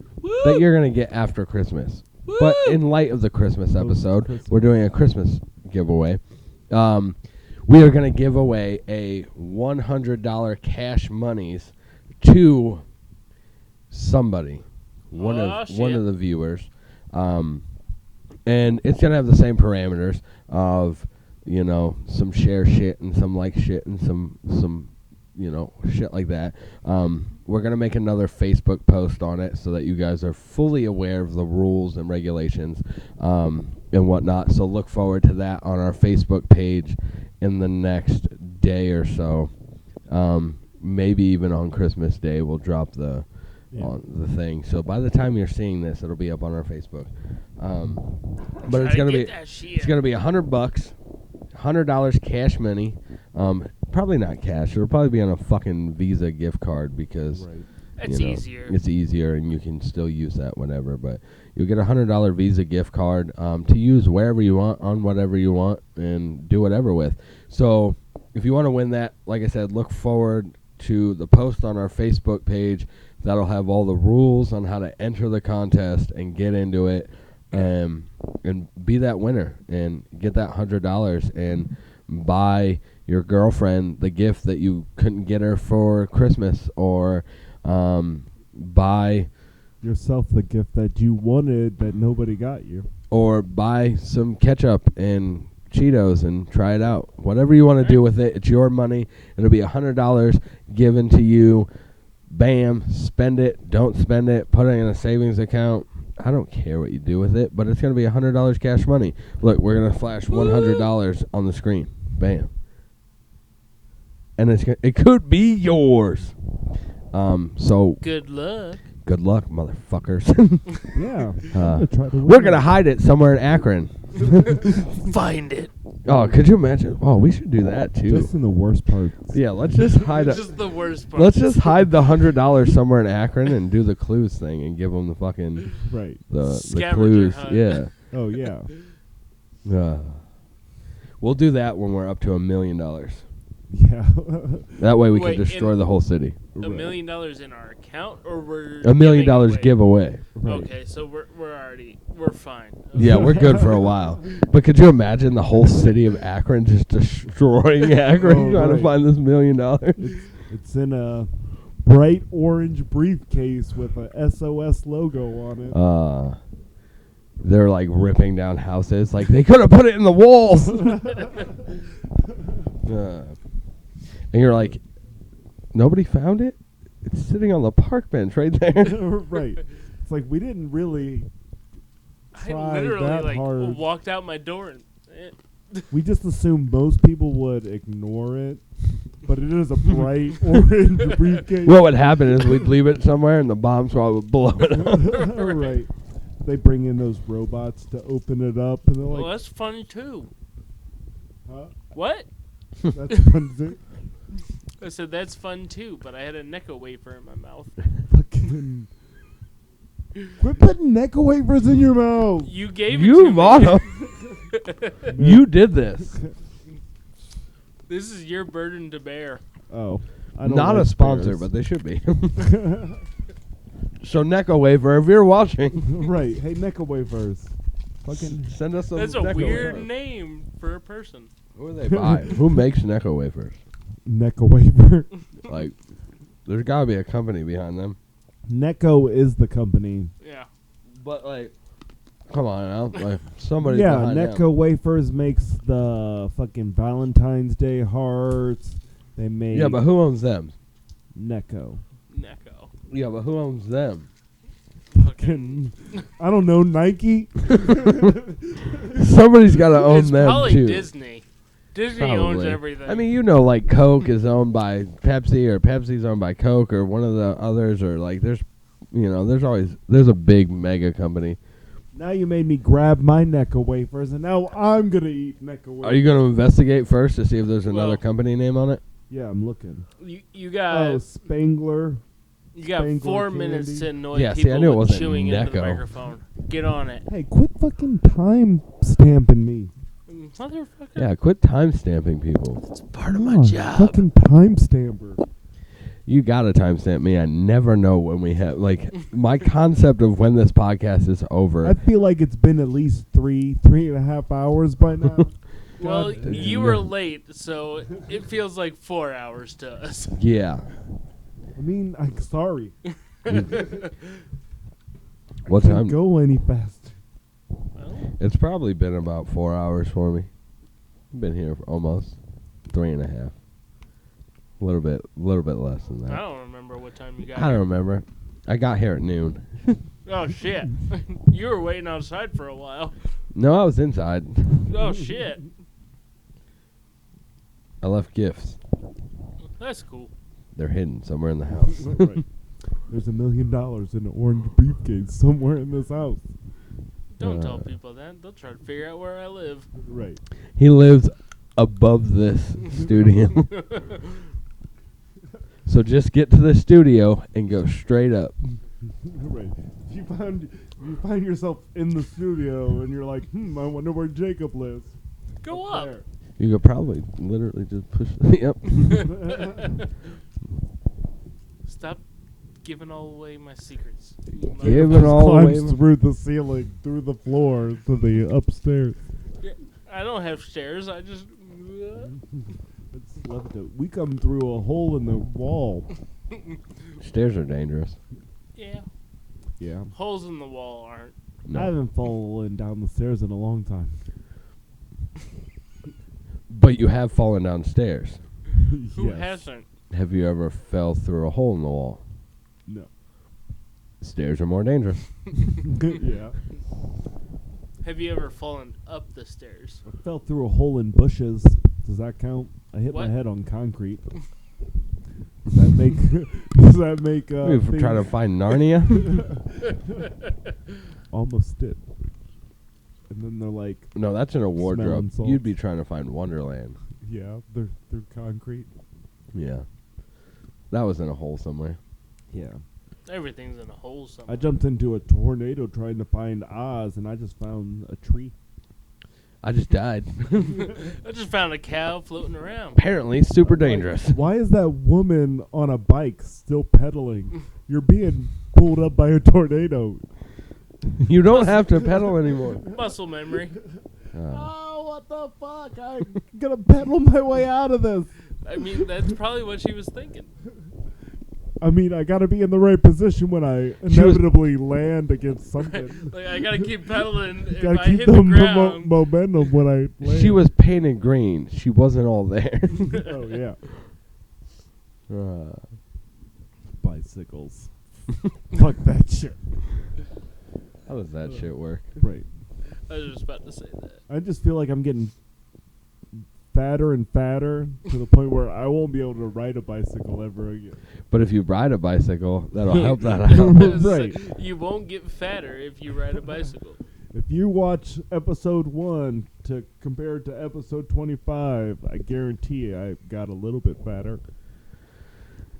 that you're going to get after Christmas. But in light of the Christmas episode, Christmas. we're doing a Christmas giveaway. We are going to give away a $100 cash monies to somebody, one of the viewers. And it's going to have the same parameters of, you know, some share shit and some like shit and some you know, shit like that. We're going to make another Facebook post on it so that you guys are fully aware of the rules and regulations and whatnot. So look forward to that on our Facebook page in the next day or so. Maybe even on Christmas Day we'll drop the thing. So by the time you're seeing this, it'll be up on our Facebook. But it's gonna be $100, $100 cash money. Probably not cash. It'll probably be on a fucking Visa gift card because Right. It's you know, easier. It's easier, and you can still use that whenever. But you'll get a $100 Visa gift card to use wherever you want, on whatever you want, and do whatever with. So if you want to win that, like I said, look forward to the post on our Facebook page. That'll have all the rules on how to enter the contest and get into it, and be that winner and get that $100 and buy your girlfriend the gift that you couldn't get her for Christmas, or buy Yourself the gift that you wanted that nobody got you. or buy some ketchup and Cheetos and try it out. Whatever you want to do with it, it's your money. It'll be $100 given to you. Bam, spend it, don't spend it, put it in a savings account. I don't care what you do with it, but it's going to be $100 cash money. Look, we're going to flash $100 on the screen. Bam. And it could be yours. So Good luck. good luck, motherfuckers. Yeah. I'm gonna try to win We're going to it. hide it somewhere in Akron. Find it. Oh, could you imagine? Oh, we should do that too. Just in the worst parts. Yeah, let's just hide it. Just the worst part. Let's just hide the $100 somewhere in Akron and do the clues thing and give them the fucking Right. the Scavenger clues. hunt. Yeah. Oh, yeah. We'll do that when we're up to $1 million. Yeah. That way we Wait, can destroy in- the whole city. $1 million in our account, or we're $1 million giving away? giveaway. Right. Okay, so we're fine. Okay. Yeah, we're good for a while. But could you imagine the whole city of Akron just destroying Akron trying to right. find this $1 million? It's in a bright orange briefcase with a SOS logo on it. they're like ripping down houses. Like they could have put it in the walls. And you're like, nobody found it? It's sitting on the park bench right there. Right. It's like we didn't really I try literally that like hard. walked out my door and We just assumed most people would ignore it, but it is a bright orange briefcase. What would happen is we'd leave it somewhere and the bomb squad would blow it up. Right. They bring in those robots to open it up, and they're well, like, that's fun too. huh? What? That's fun too. I said that's fun too, but I had a Necco wafer in my mouth. Fucking. Quit putting Necco wafers in your mouth. You gave it You to bought me. them. You did this. This is your burden to bear. Oh. I don't Not like a sponsor, bears. but they should be. So Necco wafer, if you're watching, Right. Hey, Necco wafers. Fucking. send us some. That's a Necco weird wafers. name for a person. Who are they by? Who makes Necco wafers? Necco wafer. Like, there's got to be a company behind them. Necco is the company. Yeah. But like, come on now, like somebody. Yeah, behind Necco them. wafers makes the fucking Valentine's Day hearts. They make Yeah, but who owns them? Necco. Necco. Yeah, but who owns them? Fucking. I don't know, Nike. Somebody's got to own It's them probably too. Disney. Disney owns Probably. everything. I mean, you know, like Coke is owned by Pepsi, or Pepsi's owned by Coke, or one of the others, or like there's, you know, there's a big mega company. Now you made me grab my Necco wafers, and now I'm gonna eat Necco wafers. Are you going to investigate first to see if there's another Well- company name on it? Yeah, I'm looking. you got Oh, Spangler. you got Spangler 4 minutes candy. to annoy Yeah, see, people I knew it with wasn't chewing into the Necco. microphone. Get on it, Hey, quit fucking time stamping me. motherfucker. Yeah, quit time stamping people. It's part of Come my on, job. Fucking time stamper. You gotta timestamp me. I never know when we have like my concept of when this podcast is over. I feel like it's been at least 3.5 hours by now. Well, God damn. you were late, so it feels like 4 hours to us. Yeah. I mean, I'm sorry. What Can't time? go any faster. Well, It's probably been about 4 hours for me. I've been here for almost 3.5. A little bit less than I that. don't remember what time you got I don't here. remember. I got here at noon. Oh, shit. You were waiting outside for a while. No, I was inside. Oh, shit. I left gifts. That's cool. They're hidden somewhere in the house. Right. There's $1 million in an orange briefcase somewhere in this house. Don't tell people that. They'll try to figure out where I live. Right. He lives above this studio. So just get to the studio and go straight up. Right. If you find yourself in the studio and you're like, I wonder where Jacob lives. Go up. There. You could probably literally just push. Yep. Stop giving all away my secrets. Giving all away. Climbs through the ceiling, through the floor, to the upstairs. I don't have stairs. I just. It's levitate. We come through a hole in the wall. Stairs are dangerous. Yeah. Yeah. Holes in the wall aren't. No. I haven't fallen down the stairs in a long time. But you have fallen downstairs. Who Yes. hasn't? Have you ever fell through a hole in the wall? No. Stairs are more dangerous. Yeah. Have you ever fallen up the stairs? I fell through a hole in bushes. Does that count? I hit What? my head on concrete. Does that make? Does that make? We were trying to things- find Narnia. Almost did. And then they're like, No, that's in a wardrobe. salts. You'd be trying to find Wonderland. yeah, they're concrete. Yeah. That was in a hole somewhere. Yeah. Everything's in a hole somewhere. I jumped into a tornado trying to find Oz, and I just found a tree. I just died. I just found a cow floating around. Apparently super dangerous. Why is that woman on a bike still pedaling? You're being pulled up by a tornado. You don't have to pedal anymore. Muscle memory. Oh, what the fuck? I'm gonna pedal my way out of this. I mean, that's probably what she was thinking. I mean, I gotta be in the right position when I inevitably land against something. Like I gotta keep pedaling. If Gotta I keep hit the ground, momentum when I land. She was painted green. She wasn't all there. Oh yeah. Bicycles. Fuck that shit. How does that shit work? Right. I was just about to say that. I just feel like I'm getting fatter and fatter to the point where I won't be able to ride a bicycle ever again. But if you ride a bicycle, that'll help that I was out. gonna say, Right. You won't get fatter if you ride a bicycle. If you watch episode 1 to compare it to episode 25, I guarantee I got a little bit fatter.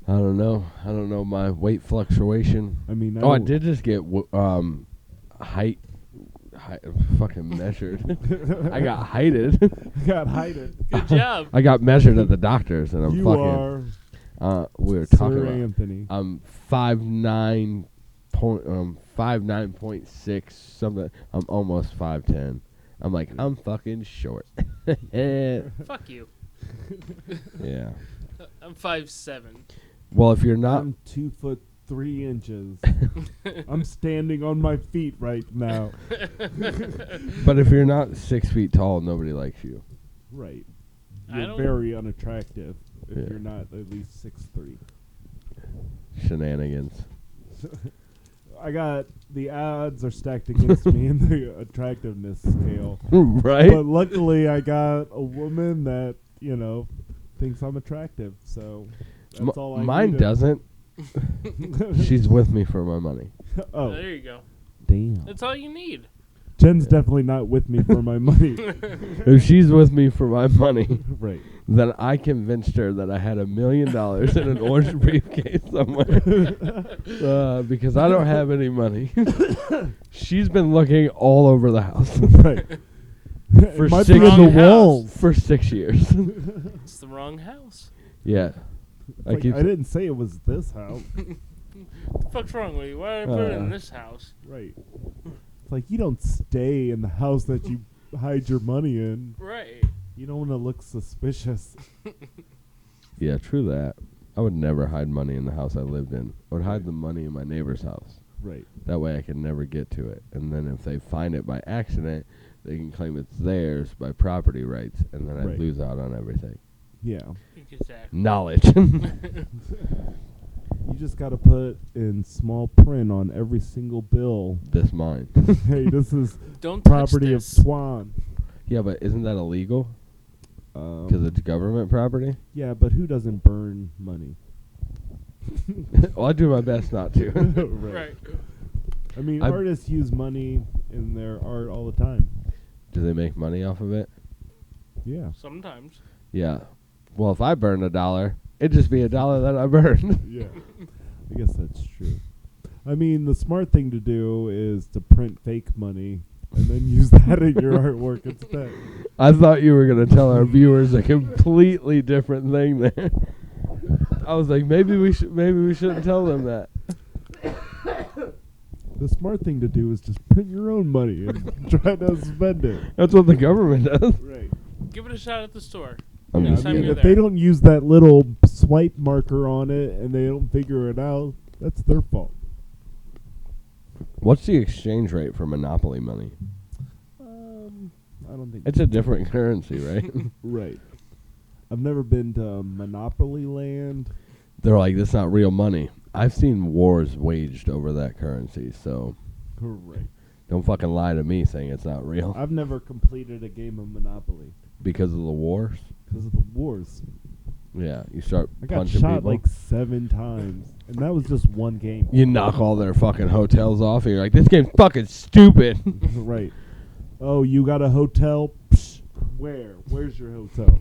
I don't know my weight fluctuation. I mean, I did just get height fucking measured. I got heighted. got heighted. Good job. I got measured at the doctor's, and I'm You fucking. are We were Sir talking about. Anthony. I'm 5'9.6 something. I'm almost 5'10. I'm like, I'm fucking short. Fuck you. Yeah. I'm 5'7". Well, if you're not, I'm 2'3". I'm standing on my feet right now. but if you're not 6 feet tall, nobody likes you. Right. I You're don't- very unattractive if Yeah. you're not at least 6'3". Shenanigans. I got the odds are stacked against me in the attractiveness scale. Right? But luckily I got a woman that, thinks I'm attractive. So that's all I Mine needed. doesn't. She's with me for my money. Oh, There you go. damn. That's all you need. Jen's definitely not with me for my money. If she's with me for my money, Right. then I convinced her that I had $1 million in an orange briefcase somewhere. Because I don't have any money. She's been looking all over the house Right. For It might 6 be in the Wrong walls. for 6 years. It's the wrong house. Yeah. Like, I didn't say it was this house. What the fuck's wrong with you? Why did I put it in this house? Right. It's like you don't stay in the house that you hide your money in. Right. You don't want to look suspicious. Yeah, true that. I would never hide money in the house I lived in. I would hide the money in my neighbor's house. Right. That way I can never get to it. And then if they find it by accident, they can claim it's theirs by property rights, and then I Right. lose out on everything. Yeah. Exactly. Knowledge. You just got to put in small print on every single bill. This mine. Hey, this is Don't touch property of this. Twan. Yeah, but isn't that illegal? Because it's government property? Yeah, but who doesn't burn money? Well, I do my best not to. Right. I mean, I- artists use money in their art all the time. Do they make money off of it? Yeah. Sometimes. Yeah. Well, if I burn $1, it'd just be $1 that I burned. Yeah. I guess that's true. I mean, the smart thing to do is to print fake money and then use that in your artwork instead. I thought you were going to tell our viewers a completely different thing there. I was like, maybe we shouldn't tell them that. The smart thing to do is just print your own money and try to spend it. That's what the government does. Right. Give it a shot at the store. I'm Yeah, Next just I time mean, you're if there. they don't use that little swipe marker on it and they don't figure it out, that's their fault. What's the exchange rate for Monopoly money? I don't think It's a different currency, right? right. I've never been to Monopoly Land. They're like, that's not real money. I've seen wars waged over that currency, so Correct. don't fucking lie to me saying it's not real. I've never completed a game of Monopoly Because of the wars? because of the wars. Yeah, you start I got punching shot people. like 7 times, and that was just one game. You knock all their fucking hotels off, and you're like, this game's fucking stupid. Right. Oh, you got a hotel? Psh, where? Where's your hotel?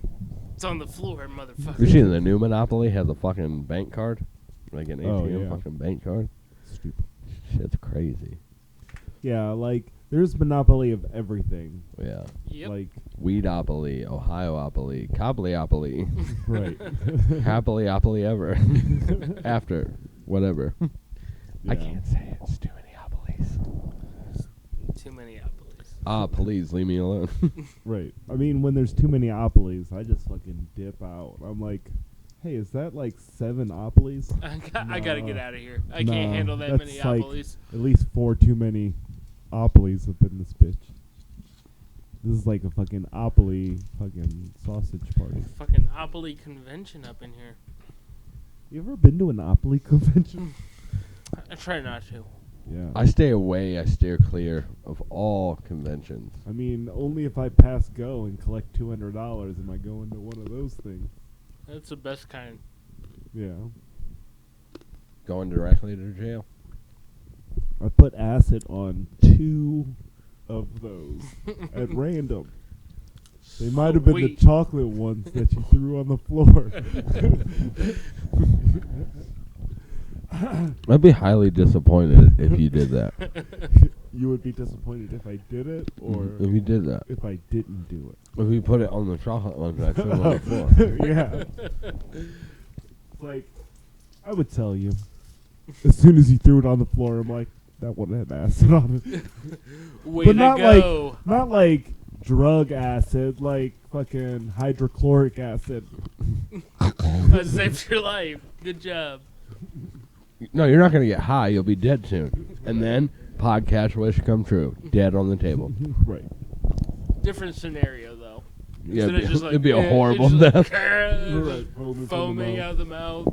It's on the floor, motherfucker. You seen the new Monopoly has a fucking bank card? Like an Oh, ATM yeah. fucking bank card? Stupid. Shit's crazy. Yeah, like there's Monopoly of everything. Yeah. Yep. Like Weedopoly, Ohiopoly, Cobbleyopoly, right. Happilyopoly ever. After. Whatever. I Yeah. can't say it. It's too many opolis. Too many apples. Please leave me alone. Right. I mean, when there's too many opolis, I just fucking dip out. I'm like, Hey, is that like 7 Opolis? I gotta get out of here. I Nah, can't handle that many that's like Opolis. At least 4 too many Opolis up in this bitch. This is like a fucking Opoli fucking sausage party. Fucking Opoly convention up in here. You ever been to an Opoli convention? I try not to. Yeah. I stay away. I steer clear of all conventions. I mean, only if I pass go and collect $200 am I going to one of those things. That's the best kind. Yeah. Going directly to jail. I put acid on 2 of those at random. They might have been the Sweet. chocolate ones that you threw on the floor. I'd be highly disappointed if you did that. You would be disappointed if I did it, or If you did that. if I didn't do it. If you put it on the chocolate ones I threw on the floor. Yeah. Like, I would tell you. As soon as you threw it on the floor, I'm like, that one had acid on it. Way But to not go. Not like drug acid, like fucking hydrochloric acid. That saved your life. Good job. No, you're not going to get high. You'll be dead soon. And then, podcast wish come true. Dead on the table. Right. Different scenario, though. Yeah, Instead of just it'd be a it's horrible just death. Right, foaming from the foaming mouth. out of the mouth.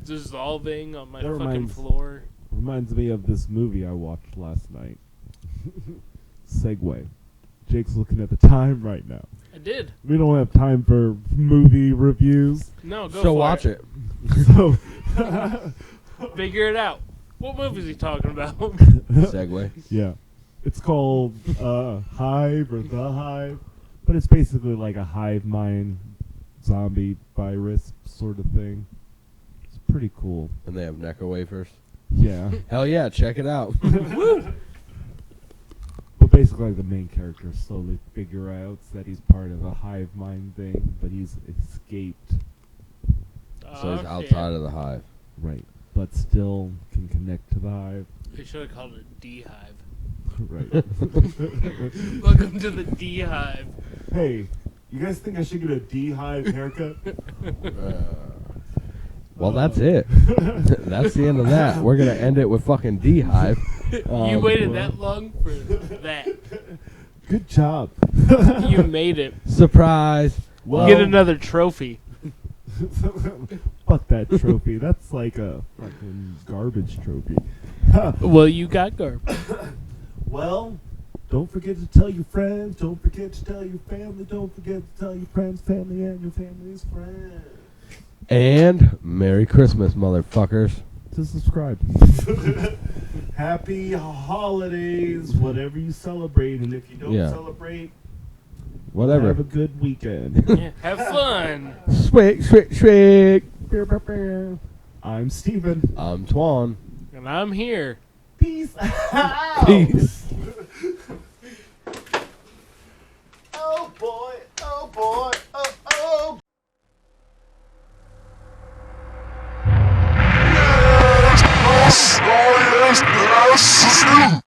Dissolving on my That fucking reminds- floor. Reminds me of this movie I watched last night. Segue. Jake's looking at the time right now. I did. We don't have time for movie reviews. No, go So for watch it. So, Figure it out. What movie is he talking about? Segue. yeah. It's called Hive or The Hive. But it's basically like a hive mind zombie virus sort of thing. It's pretty cool. And they have Necco wafers. Yeah. Hell yeah, check it out. But basically, like, the main character slowly figure out that he's part of a hive mind thing, but he's escaped. So he's outside of the hive. Right. But still can connect to the hive. They should have called it D-Hive. Right. Welcome to the D-Hive. Hey, you guys think I should get a D-hive haircut? Well, that's it. That's the end of that. We're going to end it with fucking D-Hive. You waited that long for that. Good job. You made it. Surprise. Well, Get another trophy. Fuck that trophy. That's like a fucking garbage trophy. Well, you got garbage. Well, don't forget to tell your friends. Don't forget to tell your family. Don't forget to tell your friends' family and your family's friends. And Merry Christmas, motherfuckers. To subscribe. Happy holidays, whatever you celebrate. And if you don't Yeah. celebrate, Whatever. have a good weekend. Yeah, have fun. Swig, swig, swig. I'm Steven. I'm Twan. And I'm here. Peace out. Peace. Oh boy, oh boy, oh oh. Yes, yes, yes, yes.